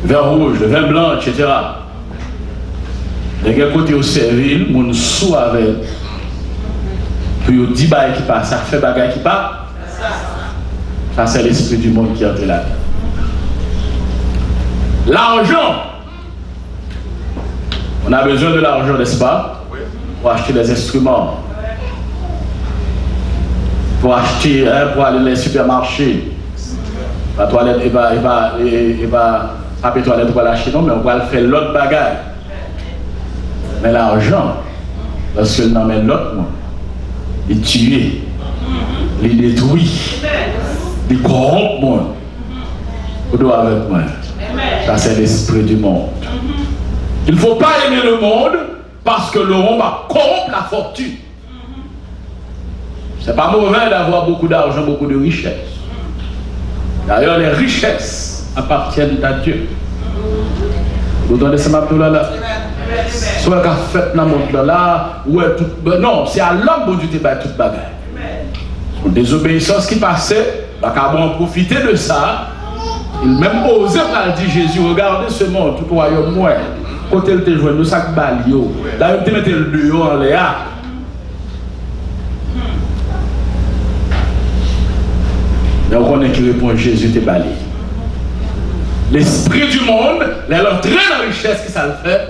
Le vin rouge, le vin blanc, etc. De quel côté au servile, mon sou avec. Puis il dit bah qui passe, ça fait bagaille qui passe. Ça c'est l'esprit du monde qui entre là. L'argent. On a besoin de l'argent, n'est-ce pas? Pour acheter des instruments. Pour acheter, pour aller dans les supermarchés. La toilette, il va pas les toilettes pour l'acheter, non, mais on va le faire l'autre bagaille. Mais l'argent, parce qu'il n'emmène l'autre, il tue, il détruit, il corrompt, moi. Vous devez avec moi. Ça, c'est l'esprit du monde. Il ne faut pas aimer le monde parce que le monde va corrompre la fortune. Ce n'est pas mauvais d'avoir beaucoup d'argent, beaucoup de richesses. D'ailleurs, les richesses appartiennent à Dieu. Vous entendez ce matin là? Soit qu'à fait dans le monde là, non, c'est à l'homme que Dieu te bat toute bagaille. Une désobéissance qui passait, bah, quand on profiter de ça, il même osait dire Jésus, regardez ce monde, tout royaume moi. Quand il te joint, nous sac balio. Là, il te mettait le dehors en l'air. Mais on connaît qui répond Jésus te balayé. L'esprit du monde, l'entrée dans la richesse qui ça le fait,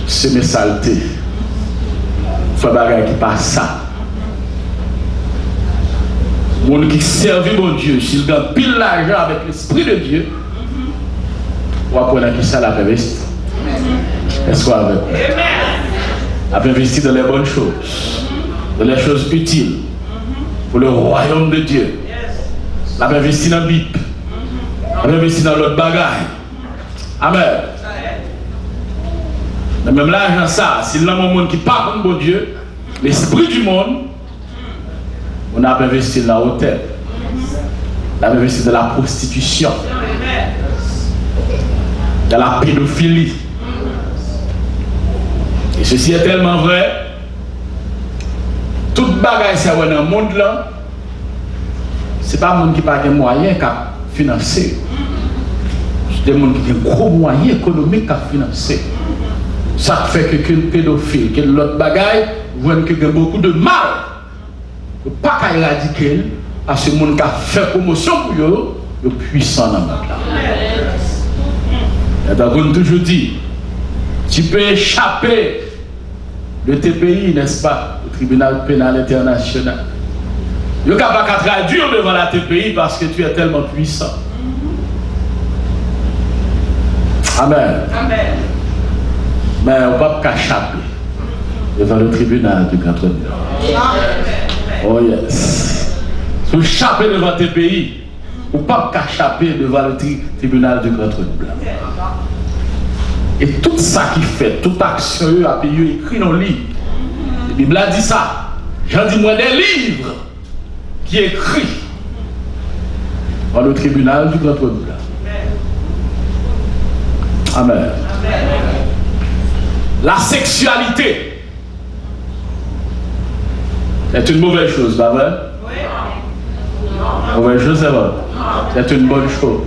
c'est mes saletés. Il faut que qui passe ça. Le monde qui servent mon Dieu, s'il gagne pile l'argent avec l'esprit de Dieu, on va prendre qui ça la peut investir. Est-ce qu'on avec a investi dans les bonnes choses, dans les choses utiles pour le royaume de Dieu. La peut investir dans la Bible. La peut investir dans l'autre bagaille. Amen. Mais même l'argent ça, s'il y a un monde qui parle comme bon Dieu, l'esprit du monde, on a investi dans l'hôtel. On a investi dans la prostitution. Dans la pédophilie. Et ceci est tellement vrai. Toute bagaille c'est dans le monde là, c'est pas un monde qui n'a pas de moyens qu'à financer. C'est des gens qui ont des gros moyens économiques qu'à financer. Ça fait que qu'un pédophile, que l'autre bagaille, voit qu'il y a beaucoup de mal. Pas qu'à éradiquer, à ce monde qui a fait promotion pour eux, le puissant dans le monde là. Et donc on toujours dit, tu peux échapper de tes pays, n'est-ce pas, au tribunal pénal international. Tu n'es pas qu'à traduire devant la TPI parce que tu es tellement puissant. Amen. Amen. Mais on ne peut pas échapper devant le tribunal du grand trône. Oh yes. Si vous échappez devant tes pays, on ne peut pas échapper devant le tribunal du grand trône blanc. Et tout ça qui fait, toute action a payé écrit dans le livre. La Bible a dit ça. J'en dis moi des livres qui écrit dans le tribunal du grand trône blanc. Amen. Amen. La sexualité C'est une mauvaise chose, pas vrai? Mauvaise chose, c'est vrai. C'est une bonne chose.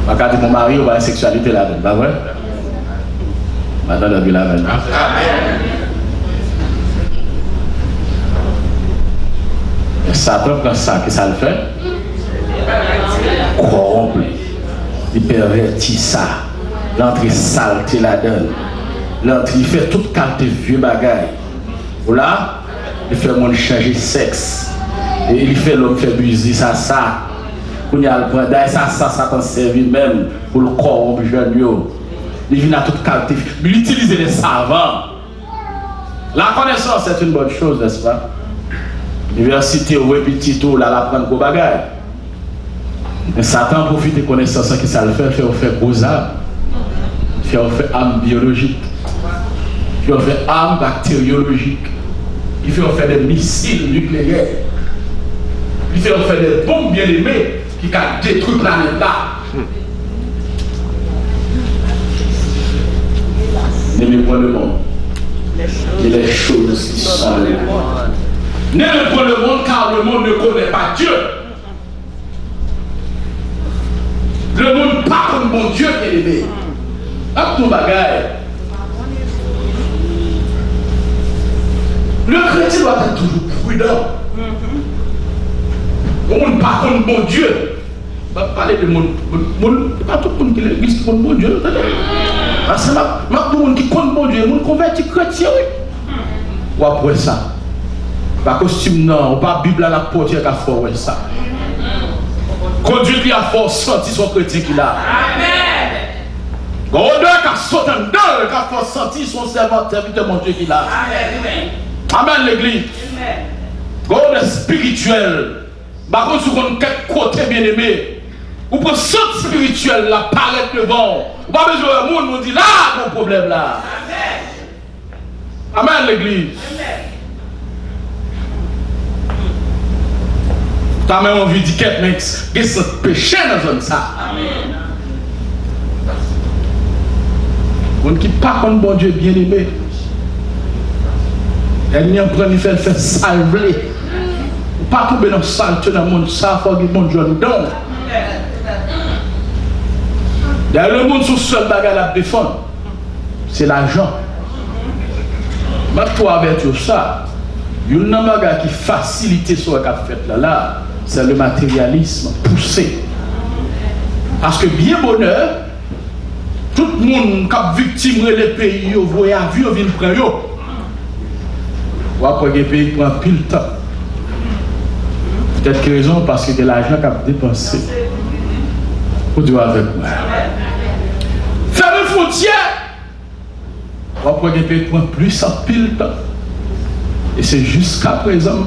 Regarde mon mari, on va la sexualité là-dedans, pas vrai? Maintenant, on a vu là-dedans. Et Satan prend ça, qu'est-ce que ça le fait? Corrompre. Il pervertit ça. L'entrée saleté là-dedans. L'entrée, il fait toute qualité vieux bagaille. Là, il fait le monde changer sexe. Et il fait l'homme faire buser ça. Quand il a le point d'ailleurs, ça t'en servi même pour le corrompre jeune. Il vient à toute qualité. Il utilise les savants. La connaissance, c'est une bonne chose, n'est-ce pas? L'université ou petit tout, là, la prendre gros bagaille. Mais Satan profite de connaissances qui ça le fait gros âmes. Fait âme biologique. Fait âme bactériologique. Il fait des missiles nucléaires. Il fait des bombes bien aimées qui ont détruit la planète là. N'aimez pas le monde. Et les choses qui sont le monde. N'aimez pas le monde car le monde ne connaît pas Dieu. Le monde pas comme bon Dieu bien aimé. Hop ton bagaille. Le chrétien doit être toujours prudent. Le monde pas comme bon Dieu. On va parler de monde. Pas tout le monde qui l'église qui compte bon Dieu. Parce que tout le monde qui compte bon Dieu, le monde converti chrétien, oui. Ou après ça. Pas costume non, pas Bible à la portière qui a fait ouais ça. Conduit lui à force sentir son chrétien qu'il a. Amen. Odeur qui a sauté en deux, qui a force sentir son serviteur mon Dieu qu'il a. Amen. Amen l'église. Amen. Odeur spirituel. Par contre, si on a quelque côté bien aimé, ou pour ce spirituel là paraître devant. Pas besoin de monde nous dit là mon problème là. Amen. Amen l'église. Amen. T'as même envie de dire qu'il y a ce péché dans la zone ça. Amen. On qui pas comme bon Dieu bien aimé. Elle n'y a pas de faire salver. Pas tomber dans le saleté dans le monde, ça faut que bon Dieu nous donne. D'ailleurs, le monde sur seul bagage à défendre. C'est l'argent. Mais toi avec tout ça, il y a un bagage qui facilite ce qu'on a fait là. C'est le matérialisme poussé. Parce que bien bonheur, tout le monde qui a victime les pays, vous voyez à vie, vient prendre. Ou après les pays prend pile temps. Peut-être que raison parce que de l'argent qu'a dépensé. Vous devez avec moi. Fermer les frontières. Ou après les pays prend plus en pile temps. Et c'est jusqu'à présent,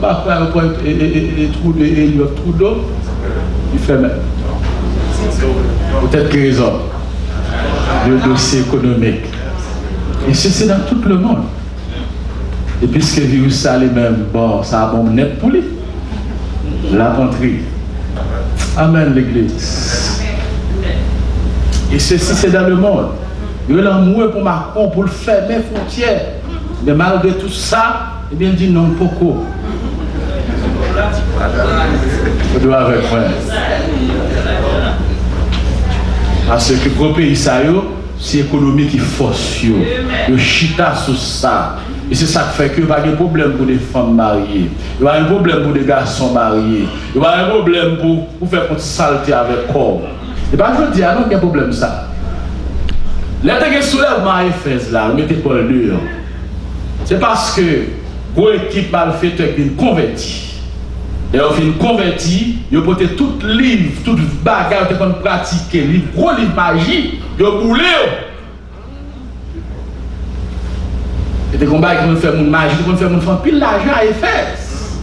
Elliott Trudeau, il fait même. Peut-être que raison. Le dossier économique. Et c'est dans tout le monde. Et puisque le virus ça lui-même, bon, ça a bon net pour lui. La patrie. Amen l'église. Et ceci c'est dans le monde. Il y a l'amour pour Macron pour le fermer les frontières. Mais malgré tout ça, eh bien, il dit non, pourquoi? Je dois avec moi. Parce que pour le pays, c'est l'économie qui force. Le chita sur ça. Et c'est ça qui fait qu'il n'y a pas de problème pour les femmes mariées. Il y a un problème pour les garçons mariés. Il y a un problème pour faire une saleté avec corps. Et bien, je dis, non, il y a un problème ça. Là, il y a un soulèvement à Éphèse, là, mettez pas le dur. C'est parce que pour l'équipe mal faite avec une convertie. Et on fait une convertie, ils ont porté tout livre, tout bagarre qu'on pratiquer, livre, gros livre magie, ils ont boulé. Et des combats qui vont faire mon magie, qui vont faire mon pile l'argent à Éphèse.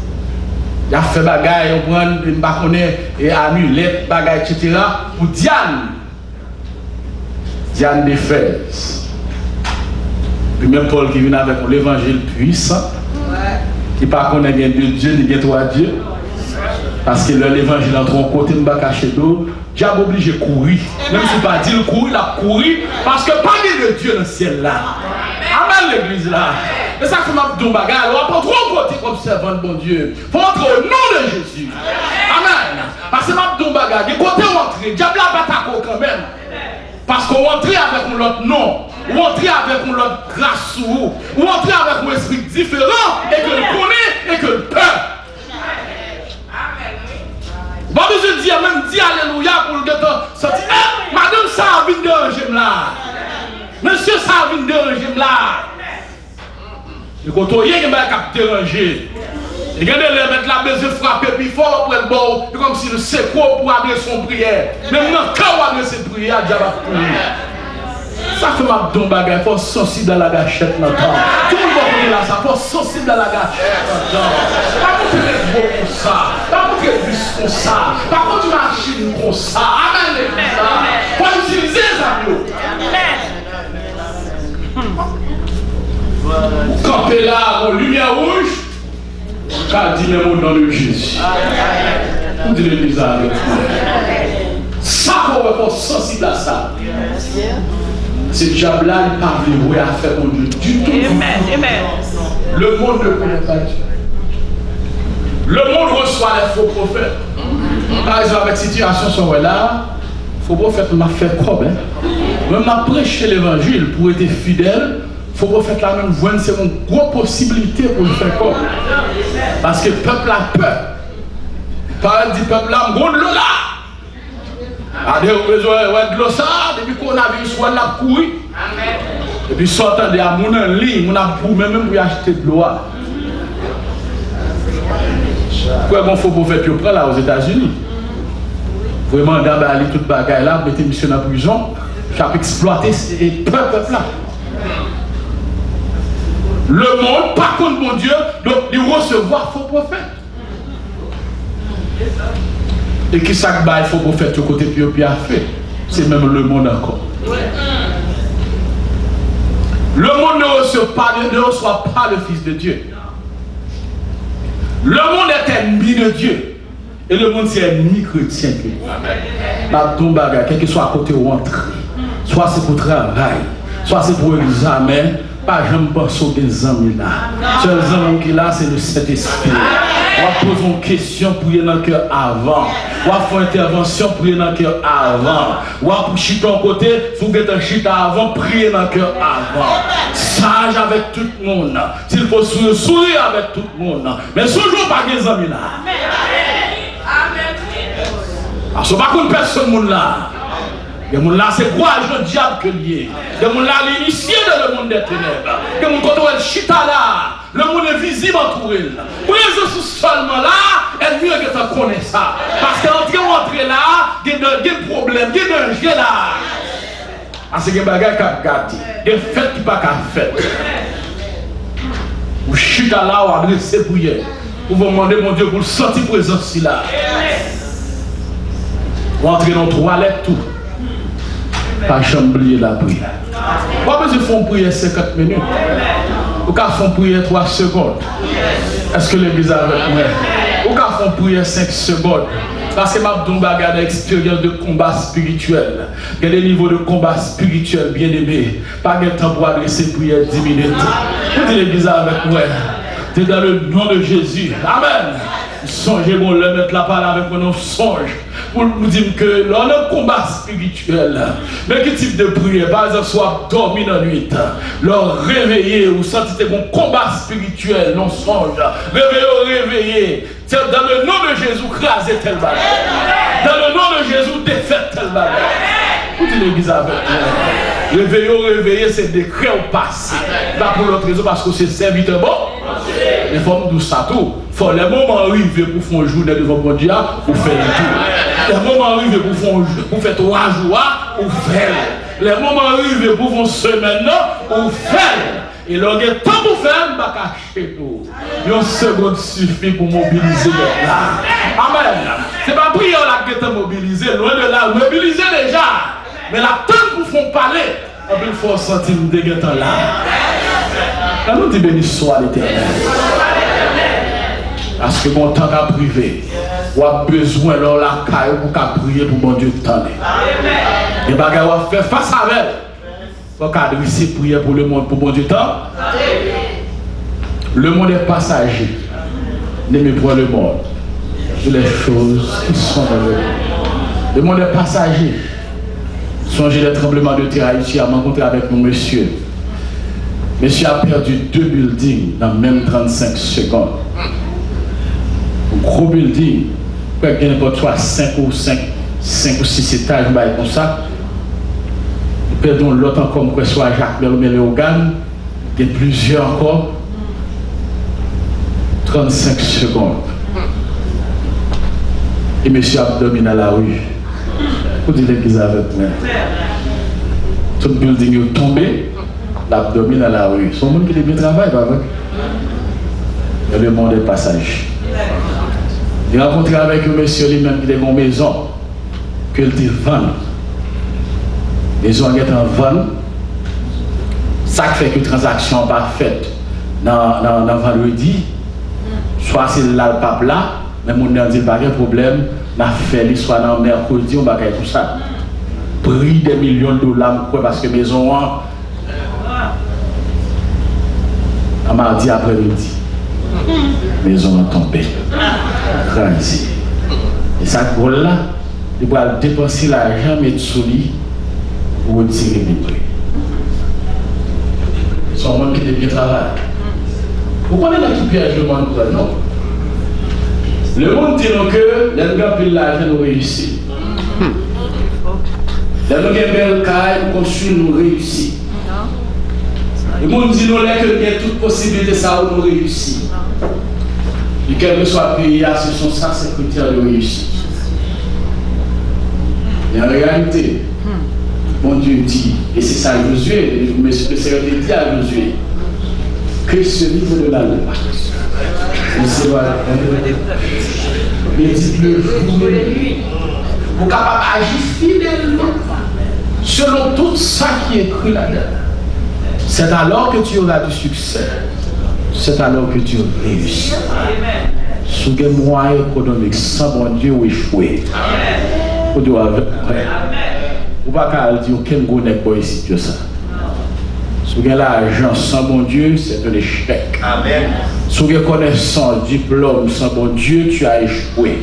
Il a fait bagarre, on prend une baconnet et amulette, bagarre, etc. pour Diane. Diane d'Éphèse. Puis même Paul qui vient avec l'évangile puissant, qui ne connaît pas de Dieu, ni bien trois dieux. Parce que l'évangile entre un côté, de caché d'eau, diable obligé de courir. Même si pas dire courir, il a couru. Parce que pas de Dieu dans le ciel là. Amen l'église là. Et ça fait ma bouton bagarre. On va pas trop côté comme servant de bon Dieu. Faut entrer au nom de Jésus. Amen. Parce que ma bouton bagarre, du côté où entrer, diable la bataille quand même. Parce qu'on entre avec l'autre nom, ou entre avec l'autre grâce, ou entre avec un esprit différent, et que le connaît, et que le peur. Bon, je dis, même dit alléluia pour le gâteau. Sorti, madame, ça a venu déranger là. Monsieur, ça a venu déranger là. Et quand on y est, il va déranger. Et regardez, les mettre la besoin de frapper plus fort pour le bord. C'est comme si le secours pour adresser son prière. Même dans le cas où adresser la prière, Dieu va prier. Ça fait ma don bagay, il faut sensible dans la gâchette maintenant. Tout le monde va là, ça faut sensible dans la gâchette maintenant. Pas contre les beaux comme ça, pas contre les bus comme ça, pas contre les machines comme ça. Amen les faut utiliser les amis. Campez là, en lumière rouge. Car dit même au nom de Jésus. Vous dites l'église avec moi. Ça, pour être sensible à ça. Ce diable-là, il n'a pas voulu à faire mon Dieu du tout. Le monde ne connaît pas Dieu. Le monde reçoit les faux prophètes. Par exemple, avec cette situation sur là, les faux prophètes m'a fait quoi? Même m'a prêché l'évangile pour être fidèle. Il faut faire la même voie, c'est une grosse possibilité pour le faire comme. Parce que le peuple a peur. Par exemple, le peuple a un de l'eau là. A des besoin de l'eau ça, depuis qu'on a vu soit la couille. Et puis sortant de la mon en ligne, on a pour même pour acheter de l'eau. Pourquoi il faut pour faire plus près là aux États-Unis? Vraiment d'aller tout bagaille là, mettre monsieur dans la prison, ça peut exploiter le peuple là. Le monde, par contre, mon Dieu, donc il recevoir faux prophètes. Et qui ça il faut prophète du côté puis a fait. C'est même le monde encore. Le monde ne reçoit pas le Fils de Dieu. Le monde est ennemi de Dieu. Et le monde c'est ennemi chrétien. Quel que soit à côté ou entrer, soit c'est pour travail, soit c'est pour examen. Pas jamais penser aux amis là. Seuls amis qui là, c'est le Saint-Esprit. On va poser une question pour y dans le cœur avant. On va faire une intervention pour y dans le cœur avant. On va pour chiter en côté, vous faites un chita avant, prier dans le cœur avant. Sage avec tout le monde. S'il faut sourire avec tout le monde. Mais toujours pas des amis là. Parce que pas qu'une personne là. Les gens là, c'est quoi le diable que lié? Les gens là, l'initié dans le monde des ténèbres. Les gens quand on est chita là, le monde est visible entouré. Pour les autres seulement là, elle mieux que tu connais ça. Parce qu'entrer là, il y a des problèmes, il y a des dangers là. Parce que les bagages qui ont gâté, des fêtes qui ne sont pas faites. Vous chita là, vous adressez pour vous. Vous demandez mon Dieu pour le sentir présence là. Vous entrez dans la toilette tout. Pas chambrer la prière. Pas besoin de faire une prière 50 minutes. Ou qu'à faire une prière 3 secondes. Est-ce que l'église a avec moi? Ou qu'à faire une prière 5 secondes. Parce que ma bagarre d'expérience de combat spirituel. Il y a des niveaux de combat spirituel bien aimé. Pas de temps pour adresser prière 10 minutes. Vous dites l'église avec moi. C'est dans le nom de Jésus. Amen. Songez bon, le mettre la parole avec mon songe. Pour nous dire que l'on a un combat spirituel. Mais quel type de prière? Par exemple, soit dormi dans la nuit, leur réveiller ou sentir un combat spirituel, non songe. Réveiller. Dans le nom de Jésus, craser tel bagaille. Dans le nom de Jésus, défaire tel bagaille. Vous dites l'église avec moi. Réveiller, c'est décret au passé. Pas pour l'autre raison, parce que c'est serviteur bon. Il faut nous ça tout. Il faut les moments arriver pour faire un jour devant mon Dieu, pour faire tout. Les moments arriver pour faire 3 jours, pour faire. Les moments arriver pour faire une semaine, pour faire. Et là, il y a temps pour faire, il va cacher tout. Une seconde suffit pour mobiliser là. Amen. Ce n'est pas prière là qui est mobilisé, loin de là, mobiliser déjà. Mais la temps pour faire parler, il faut sentir de guettant là. Nous te bénissons à l'Éternel. Parce que mon temps à privé, on a besoin de la caille pour prier pour mon Dieu de temps. Et bagaille on faire face à elle. Faut adresser prière pour le monde pour mon Dieu de temps. Le monde est passager. N'aimez point le monde. Les choses qui sont dans le monde. Le monde est passager. Songez les tremblements de terre à Haïti, à rencontrer avec nous, monsieur. Monsieur a perdu 2 buildings dans même 35 secondes. Un gros building, peut-être n'importe quoi, 5 ou 6 étages, comme ça. Perdons l'autre encore, que ce soit Jacques Belomé Léogane, il y a plusieurs encore. 35 secondes. Et monsieur abdomine à la rue. Vous dites qu'ils avaient plein. Tout le building est tombé, l'abdomine à la rue. C'est un monde qui est bien travaillé, pas vrai? Et le monde est passage. J'ai rencontré avec un monsieur lui-même qui est dans une maison, qu'il dit vendre. Maison est en vente. Ça fait que la transaction n'est pas faite dans vendredi. Soit c'est là le pape là, mais mon n'a dit pas de problème, n'a fait soit dans mercredi, on va faire tout ça. Prix des millions de dollars parce que maison à mardi après-midi, maison a tombé. Crazy. Et ça là, il va dépenser l'argent mettre sous lui pour retirer les prix. C'est un monde qui est bien travaillé. Vous connaissez la qui piège le monde? Non. Le monde dit que les gens pillent l'argent nous réussissent. Les gens qui ont une belle caille, nous construisons, nous réussissons. Le monde dit que il y a toute possibilité ça où nous réussissons. Et quel que soit le pays, ce sont ça ces critères de réussite. Et en réalité, mon Dieu dit, et c'est ça Josué, le Seigneur dit à Josué, que ce livre de la loi, il dit le jour et nuit, pour capable d'agir fidèlement selon tout ça qui est écrit là-dedans. C'est alors que tu auras du succès. C'est alors que tu réussis. Sous des moyens économiques, sans mon Dieu, échouer. Vous devez avoir. Vous ne pouvez pas dire quel gros n'est pas ici que ça. Si vous avez l'argent sans mon Dieu, c'est un échec. Amen. Si vous avez connaissance, diplôme sans mon Dieu, tu as échoué.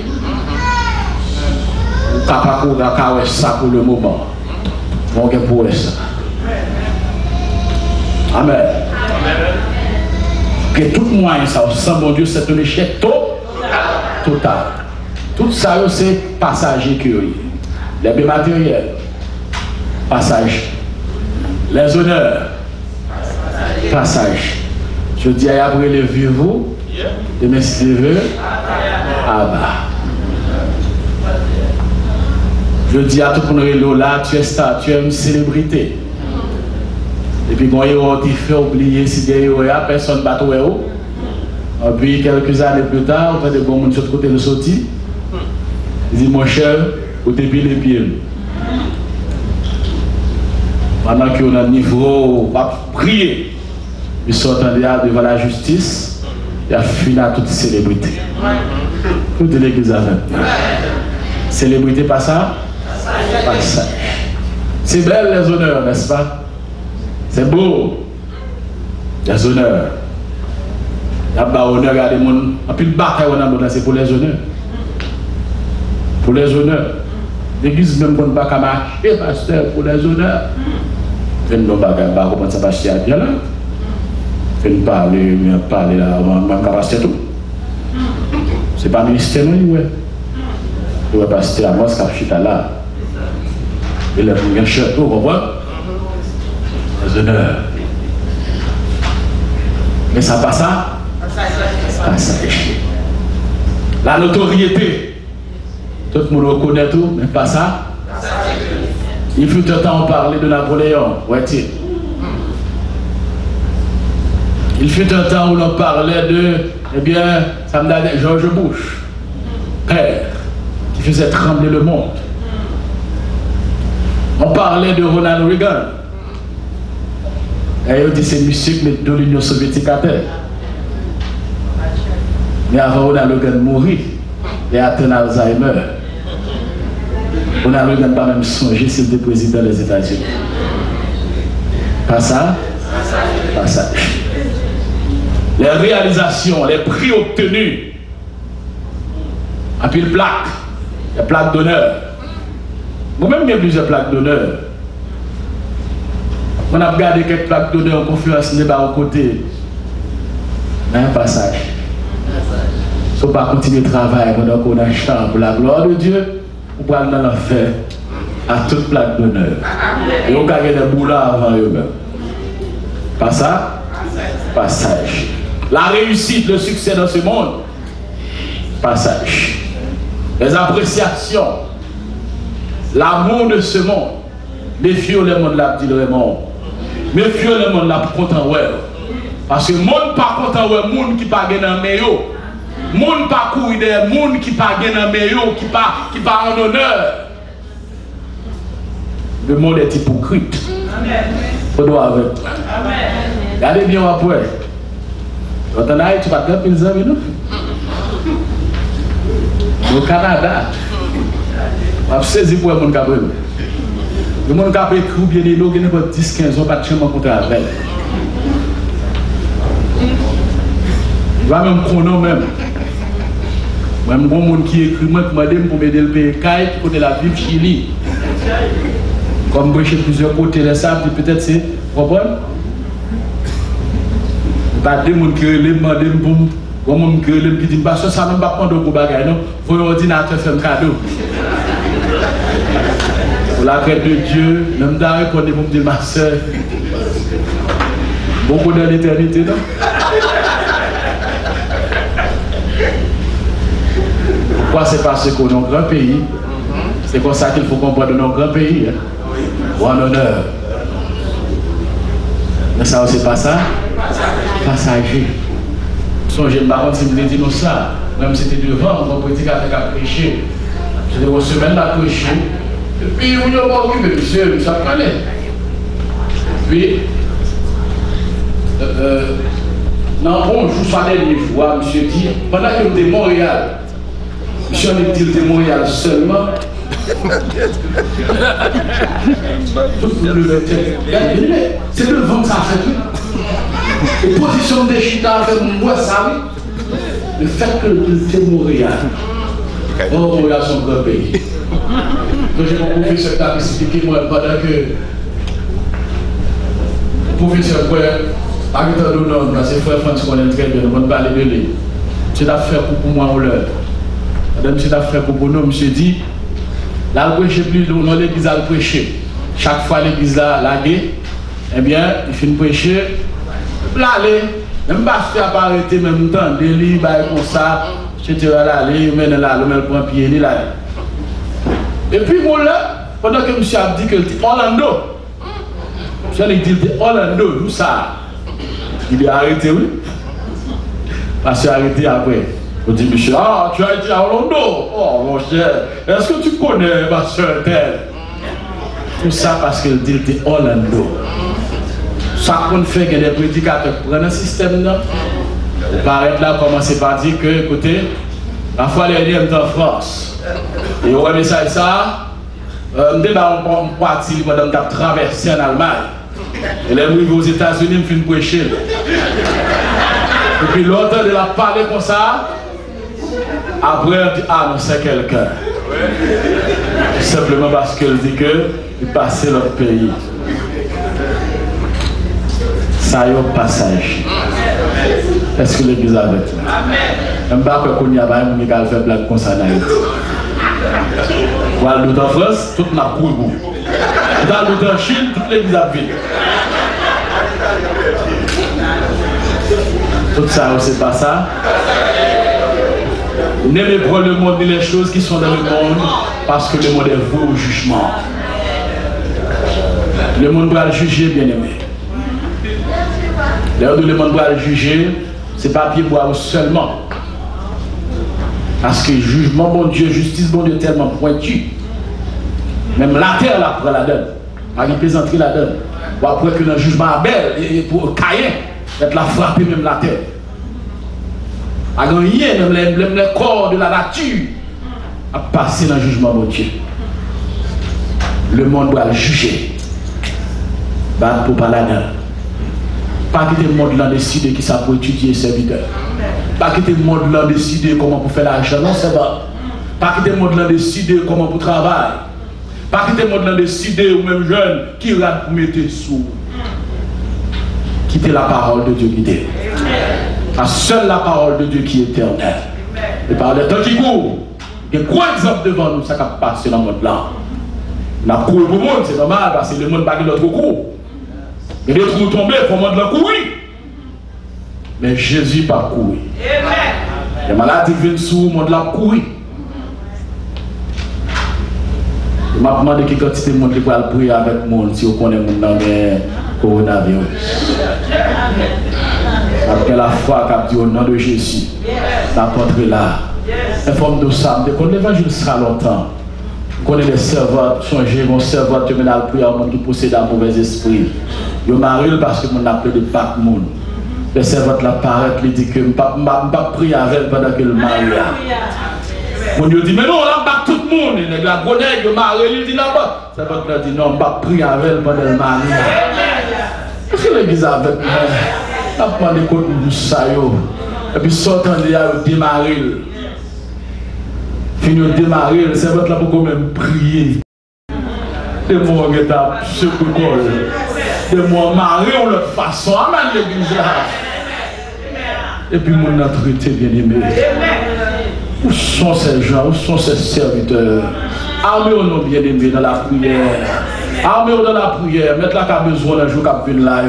Vous ne pouvez pas faire ça pour le moment. Vous ne pouvez pas ça. Amen. Que tout moyen, ça, sans mon Dieu, c'est un échec total. Tout ça, c'est passager que les biens matériels, passage. Les honneurs, passage. Je dis à après le vieux vous, demain si tu veux, ah bah. Je dis à tout le monde là, tu es star, tu es une célébrité. Et puis, quand il fait oublier si il y a personne ne bat au héros. Et puis, quelques années plus tard, on fait des bons monde sur le côté de sortie. Il dit, mon cher, vous débile les pieds. Pendant qu'on a un niveau, on va prier. Ils sont devant la justice. Il a fini à toute célébrité. Toute l'église a fait. Célébrité, pas ça? Pas ça. C'est belle les honneurs, n'est-ce pas? C'est beau. Les honneurs. Il y a des honneurs, il y a des gens. Et puis le bataille, c'est pour les honneurs. Pour les honneurs. L'église même qu'on ne va pas marcher, pasteur, pour les honneurs. Je ne vais pas comment ça va marcher à bien là. Je ne vais pas parler là, on va passer tout. Ce n'est pas ministère, non, ouais. Je vais passer à moi, ce qu'il y a là. Et là, il y a un château, on voit. Les honneurs. Mais ça passe ça? Passage. La notoriété. Tout le monde reconnaît tout, mais pas ça. Il fut un temps on parlait de Napoléon. Où est-il? Il fut un temps où l'on parlait de, eh bien, ça me donne George Bush, père, qui faisait trembler le monde. On parlait de Ronald Reagan. Et on dit c'est monsieur de l'Union soviétique à terre. Mais avant Ronald Reagan mourit, il a atteint Alzheimer. Ronald Reagan n'a pas même songé s'il était président des États-Unis. Pas ça? Pas ça. les réalisations, les prix obtenus, et puis les plaques d'honneur. Moi-même, j'ai plusieurs plaques d'honneur. On a regardé quelques plaques d'honneur en conférence n'est pas au côté. Mais un passage. Si on ne pas continuer le travail pendant qu'on a champ pour la gloire de Dieu, on va dans l'enfer à toute plaque d'honneur. Et on gagne des boulards avant eux-mêmes. Pas ça? Passage. La réussite, le succès dans ce monde, passage. Les appréciations, l'amour de ce monde, méfiez le monde là, dit le monde. Méfiez le monde là pour content ouais. Parce que le monde pas content ouais, le monde qui pas gagné dans meilleur. Le monde pas courir des monde qui pas gagné dans meilleur, qui pas en honneur. Le monde est hypocrite. Faut doit avec. Regardez bien après. Quand on a tu vas te faire amis non? Au Canada, on a saisi pour le monde qui a brûlé. Le monde qui a écrit bien des lots, il y a 10-15 ans, pas de chemin contre la veille. Il va même chrono même. Même bon monde qui écrit, moi, qui m'a dit pour m'aider le pays, pour côté la ville Chili. Comme je suis plusieurs côtés de ça, peut-être c'est problème. Pas de monde qui les demandé pour mon qui dit parce que ça même pas prendre de bagaille non, faut un ordinateur faire un cadeau. Pour la grâce de Dieu, même dans répondre pour me dire ma soeur. Beaucoup dans l'éternité non. Pourquoi c'est parce qu'on est un grand pays? C'est comme ça qu'il faut comprendre nos grands pays. Ou en honneur. Mais ça c'est pas ça. Passager. Songez pas si vous dit nous ça. Même si c'était devant, on va pratiquer avec un prêcher. C'était une semaine à prêcher. Et puis on n'a pas occupé, monsieur, ça connaît. Puis, non, bon, je vous allais les voir, monsieur dit, pendant que vous êtes Montréal, monsieur on est de Montréal seulement. C'est le vent que ça fait. Et position de chita avec moi, ça oui. Le fait que c'est Montréal. Oh, Montréal, c'est un grand pays. Donc, j'ai mon professeur qui a expliqué moi pendant que. Le professeur, habitant de l'homme, c'est frère François qu'on est très bien, on va parler de lui. C'est d'affaire pour moi ou l'heure. Madame, c'est d'affaire pour nous, monsieur dit. Là, le prêcher plus dans l'église à le prêcher. Chaque fois l'église là, laguée, eh bien, il fait prêcher. Là, même pas se faire arrêter même temps, des livres comme ça, etc. Là, il mène là, le prend pied, là. Et puis, moi là, pendant que monsieur a dit que c'était Orlando, monsieur a dit Orlando, tout ça. Il est arrêté, oui. Parce qu'il a arrêté après. On dit, monsieur, ah, tu as été à Orlando. Oh, mon cher, est-ce que tu connais ma soeur telle? Tout ça parce qu'il dit que c'était Orlando. Ça qu'on fait que les prédicateurs prennent un système là. Vous paraître là, commencer par dire que, écoutez, la fois dernière, on est en France. Et on a ça, on débat en partie pendant qu'on a traversé en Allemagne. Et les arrivés aux États-Unis, on fait une prêcher. Et puis l'autre de la parler comme ça. Après, on dit, ah non, c'est quelqu'un. Simplement parce qu'elle dit qu'il passait l'autre pays. Ça y est au passage. Est-ce que l'église avec nous? Même pas qu'on y a pas un qui a fait blague comme ça dans Haïti. Voilà, nous en France, tout n'a couru. Dans nous en Chine, toute l'église a vide. Tout ça, c'est pas ça. N'aimez pas le monde ni les choses qui sont dans le monde parce que le monde est voué au jugement. Le monde doit le juger, bien aimé. D'ailleurs, le monde doit le juger, c'est pas pied bois seulement. Parce que jugement, bon Dieu, justice, bon Dieu, tellement pointu. Même la terre, là, prend la donne. Pas une plaisanterie la donne. Ou après que le jugement Abel, et pour Caïn, être la frapper même la terre. A gagné même les corps de la nature à passer dans le jugement de Dieu. Le monde doit le juger. Pour pas la donne. Pas quitter le monde là décider qui ça pour étudier serviteur. Pas quitter le monde là décider comment pour faire l'argent. Non, c'est pas. Pas quitter le monde là décider comment pour travailler. Pas quitter le monde là décider ou même jeune qui rate pour mettre sous. Quitter la parole de Dieu guider. La seule la parole de Dieu qui est éternelle. Et par le temps qui court, il y a un gros exemple devant nous, ça qui a passé dans le monde là. On a couru pour le monde, c'est normal, parce que le monde n'a pas de l'autre cours. Mais les trous tombés, il faut le monde la courir. Mais Jésus n'a pas couru. Les maladies viennent sous, le monde l'a couru. Je m'a demandé quelle quantité de monde qui va prier avec le monde si vous connaissez le monde dans le coronavirus. Après la foi qu'a dit au nom de Jésus, d'apporter là. Informe de ça, quand l'évangile sera longtemps, quand les serveurs changent, vont serveurs terminal prier au monde qui possède un mauvais esprit. Ils marient parce que mon appelé de Pâques monde. Les serveurs là paraissent, ils disent que je ne peux pas prier avec elle pendant qu'elle marie. On lui dit, mais non, on a tout le monde. La gonègue, il marie, il dit là-bas. Les serveurs là disent, non, on ne peut pas prier avec elle pendant qu'elle marie. Qu'est-ce que l'église avec moi? On a demandé qu'on nous ça. Et puis sortant de là, on démarre. Fini de démarrer, les serveurs là pour quand même prier. Et moi, on est à ce que de moi marier en l'autre façon, amène l'église là. Et puis mon autorité bien aimé. Où sont ces gens, où sont ces serviteurs? Armez-nous bien aimés dans la prière. Armez-nous dans la prière. Mettez là qui a besoin d'un jour qui vient là.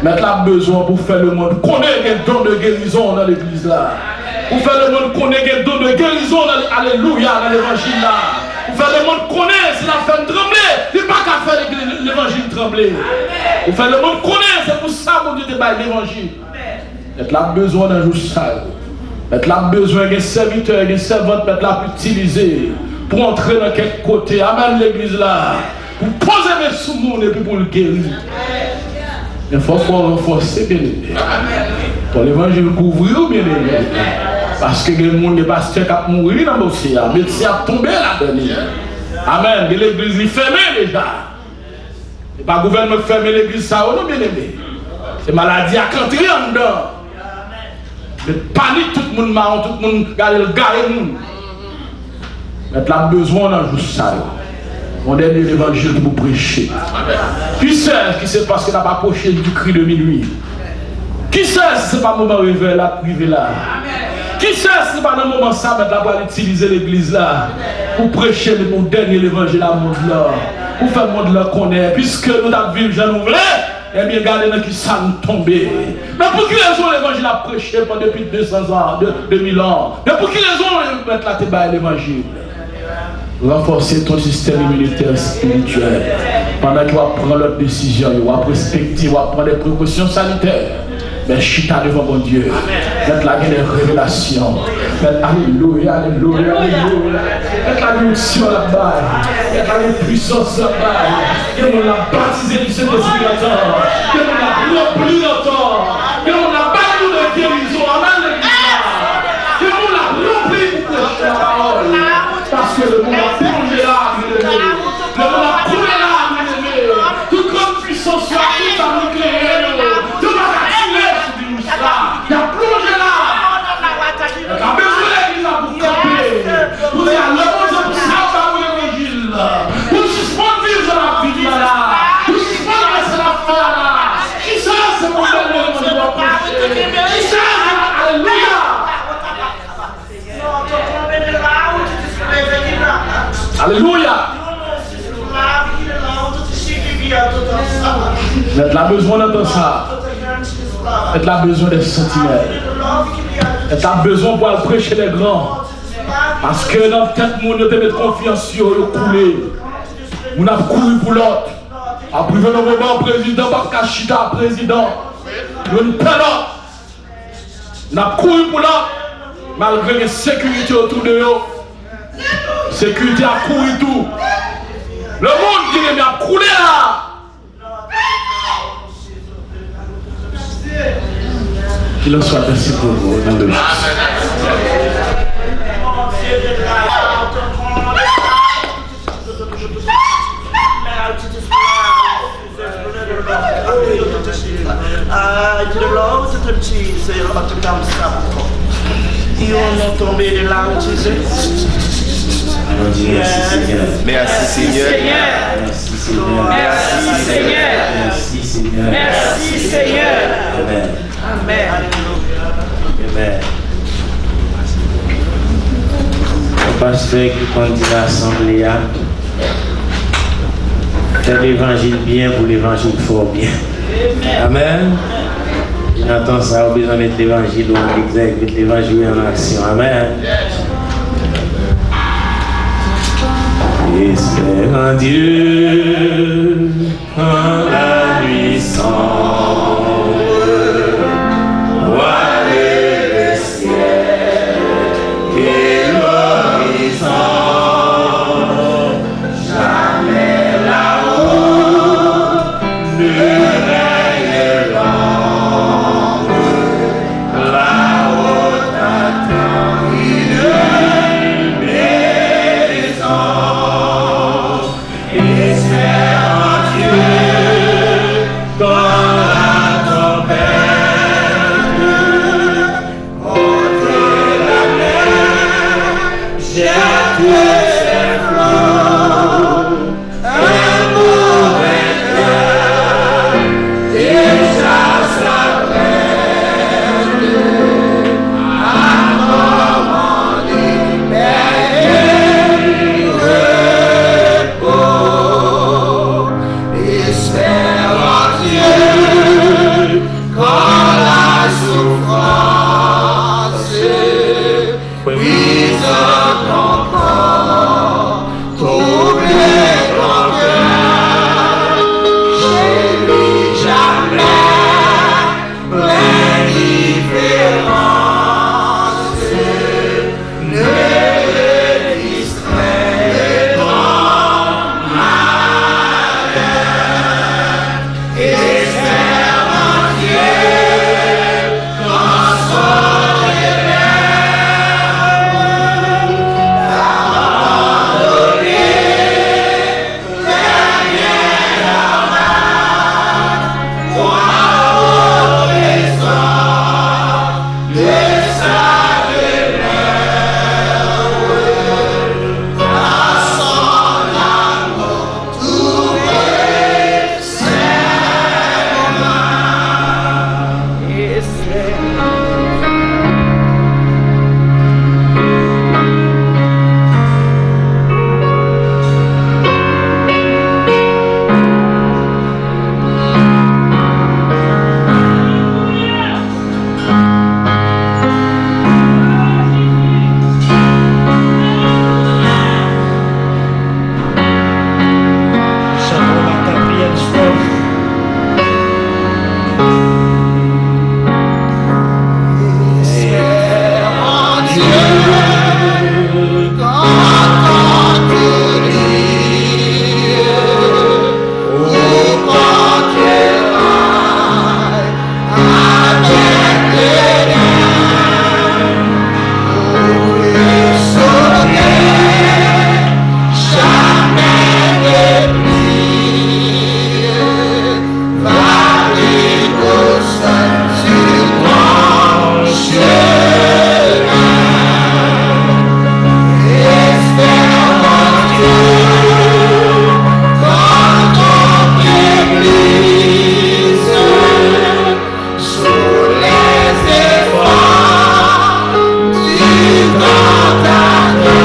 Mettez là besoin pour faire le monde connaître un don de guérison dans l'église là. Pour faire le monde connaître un don de guérison dans alléluia dans l'évangile là. Pour faire le monde connaître, c'est la femme trembler. Il n'y a pas qu'à faire l'évangile trembler. Pour faire le monde connaître, c'est pour ça que Dieu te bat l'évangile. Mettre là besoin d'un jour ça. Mettre là besoin d'un serviteur, d'un servante, mettre là pour utiliser. Pour entrer dans quel côté. Amen l'église là. Pour poser mes sous monde et puis pour le guérir. Il faut renforcer bien aimé. Pour l'évangile couvrir bien aimé. Parce que le monde des pasteurs qui a mouru dans le dossier. Le médecin a tombé là-dedans. Amen. L'église est fermée déjà. Et pas le gouvernement fermé l'église, ça, non bien aimé. C'est maladie à canter en dedans. Le panique, tout le monde marron, tout le monde garde le gars et le monde. Mais tu as besoin d'un jour ça. On est l'évangile pour prêcher. Qui sait qui c'est parce que n'a pas approché du cri de minuit? Qui sait si ce n'est pas le moment réveil là, privé là? Qui sait si ce n'est pas le moment ça, mais là, utiliser l'église là pour prêcher le dernier l'évangile à monde là, pour faire le monde là connaître, puisque nous avons vu Jean Nouvelé, eh bien, regardez dans qui ça nous tombé. Mais pour qui raison l'évangile a prêché depuis 200 ans, 2000 ans? Mais pour qui raison mettre la tête l'évangile? Renforcer ton système immunitaire spirituel. Pendant que tu vas prendre l'autre décision, tu vas respecter, tu vas prendre des précautions sanitaires. Mais chita devant mon Dieu. Mettre la des révélations. Mettre alléluia, alléluia, alléluia. Mettre la mission là-bas. Mettre la puissance là-bas. Que l'on a baptisé du Saint-Esprit là-dedans. Que l'on a rempli là-dedans. Que l'on a battu de guérison. Amen l'église. Que l'on a rempli pour prêcher la parole. Parce que le monde a plongé là, le monde a coulé là, toute grande puissance soit toute à nucléaire. Tout va attirer ce virus là. Il a plongé là. Il a besoin de l'église pour camper. Pour dire l'homme pour savoir l'évangile. Pour suspendre vivre la vie là. Pour suspendre laisser la foi là. Qui ça c'est mon dernier que je dois prêcher? Qui ça? Alléluia. Alléluia. Mettre la besoin d'entendre ça. Mettre la besoin des sentinelles. Mettre la besoin pour aller prêcher les grands. Parce que dans tête monde te mettre confiance sur le coulé. On a couru pour l'autre. Après le moment président, pas Kachita président. Une pelote. On a couru pour l'autre. Malgré les sécurités autour de eux. Sécurité a couru tout. Le monde qui est a coulé là. Qu'il en soit ainsi pour vous, dans le Jésus. nous tomber de larmes, Jésus. Allons dire merci Seigneur. Merci Seigneur. Merci Seigneur. Merci Seigneur. Merci Seigneur. Merci Seigneur. Amen. Amen. Amen. Le pasteur qui conduit l'assemblée a fait l'évangile bien pour l'évangile fort bien. Amen. J'entends ça, on a besoin de mettre l'évangile en exergue, mettre l'évangile en action. Amen. Espère en Dieu, en la nuit sombre, voiler le ciel et l'horizon. Jamais là-haut ne règne l'ombre, là-haut t'attend une maison. Espère en Dieu quand la tempête contre la mer jette ses flots. Un mauvais cœur déjà s'apprête à commander repos. Espère en Dieu quand la souffrance brise ton corps, trouble ton cœur. Chez lui jamais plein différence ne le distrait de ton malheur. Espère en Dieu quand son réveil abandonné derrière la main, crois au trésor de sa demeure. Par son amour trouver ses mains. Chantons la quatrième strophe. Espère en Dieu quand on t'oublie ou quand tu railles avec les liens. Pour le sauver, jamais déplie. Va vite au sein sur ton chemin. Espère en Dieu quand ton église sous les efforts du cantateur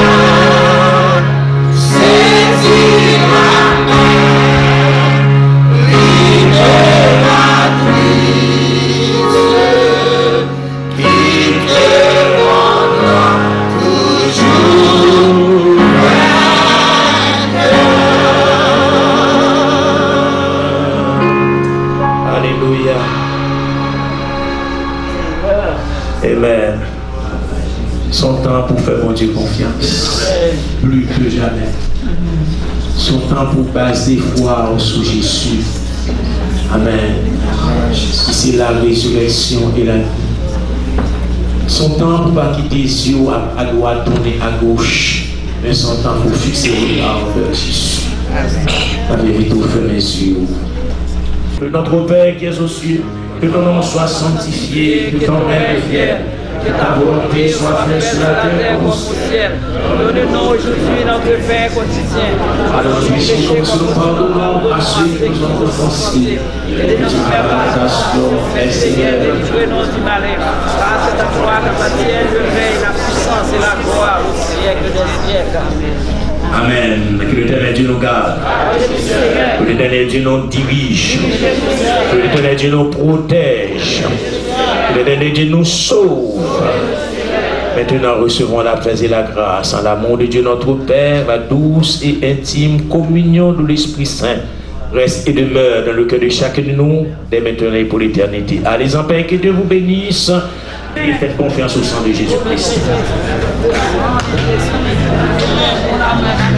saisit la main libératrice qui te rendra toujours vainqueur. Alléluia. Amen. Son temps pour faire mon Dieu confiance. Plus que jamais. Son temps pour baser foi sous Jésus. Amen. C'est la résurrection et la vie. Son temps pour pas quitter les yeux à droite, tourner à gauche. Mais son temps pour fixer le regard vers Jésus. La vérité, fermez les yeux. Notre Père qui est aux cieux, Que ton nom soit sanctifié, que ton règne vienne. Que ta volonté soit faite sur la terre comme au ciel. Donne-nous aujourd'hui notre pain quotidien. Alors, péchés comme si nous pardonnons à ceux qui nous ont offensés. Et de nous faire tentation, mais Seigneur, délivrez-nous du malin. Car c'est à toi qu'appartient le règne, la puissance et la gloire au siècle des siècles. Amen. Que l'Éternel Dieu nous garde. Que l'Éternel Dieu nous dirige. Que l'Éternel Dieu nous protège. Que l'Éternel Dieu nous sauve. Maintenant, recevons la paix et la grâce en l'amour de Dieu notre Père, la douce et intime communion de l'Esprit Saint reste et demeure dans le cœur de chacun de nous, dès maintenant et pour l'éternité. Allez en paix, que Dieu vous bénisse et faites confiance au sang de Jésus-Christ. Amen.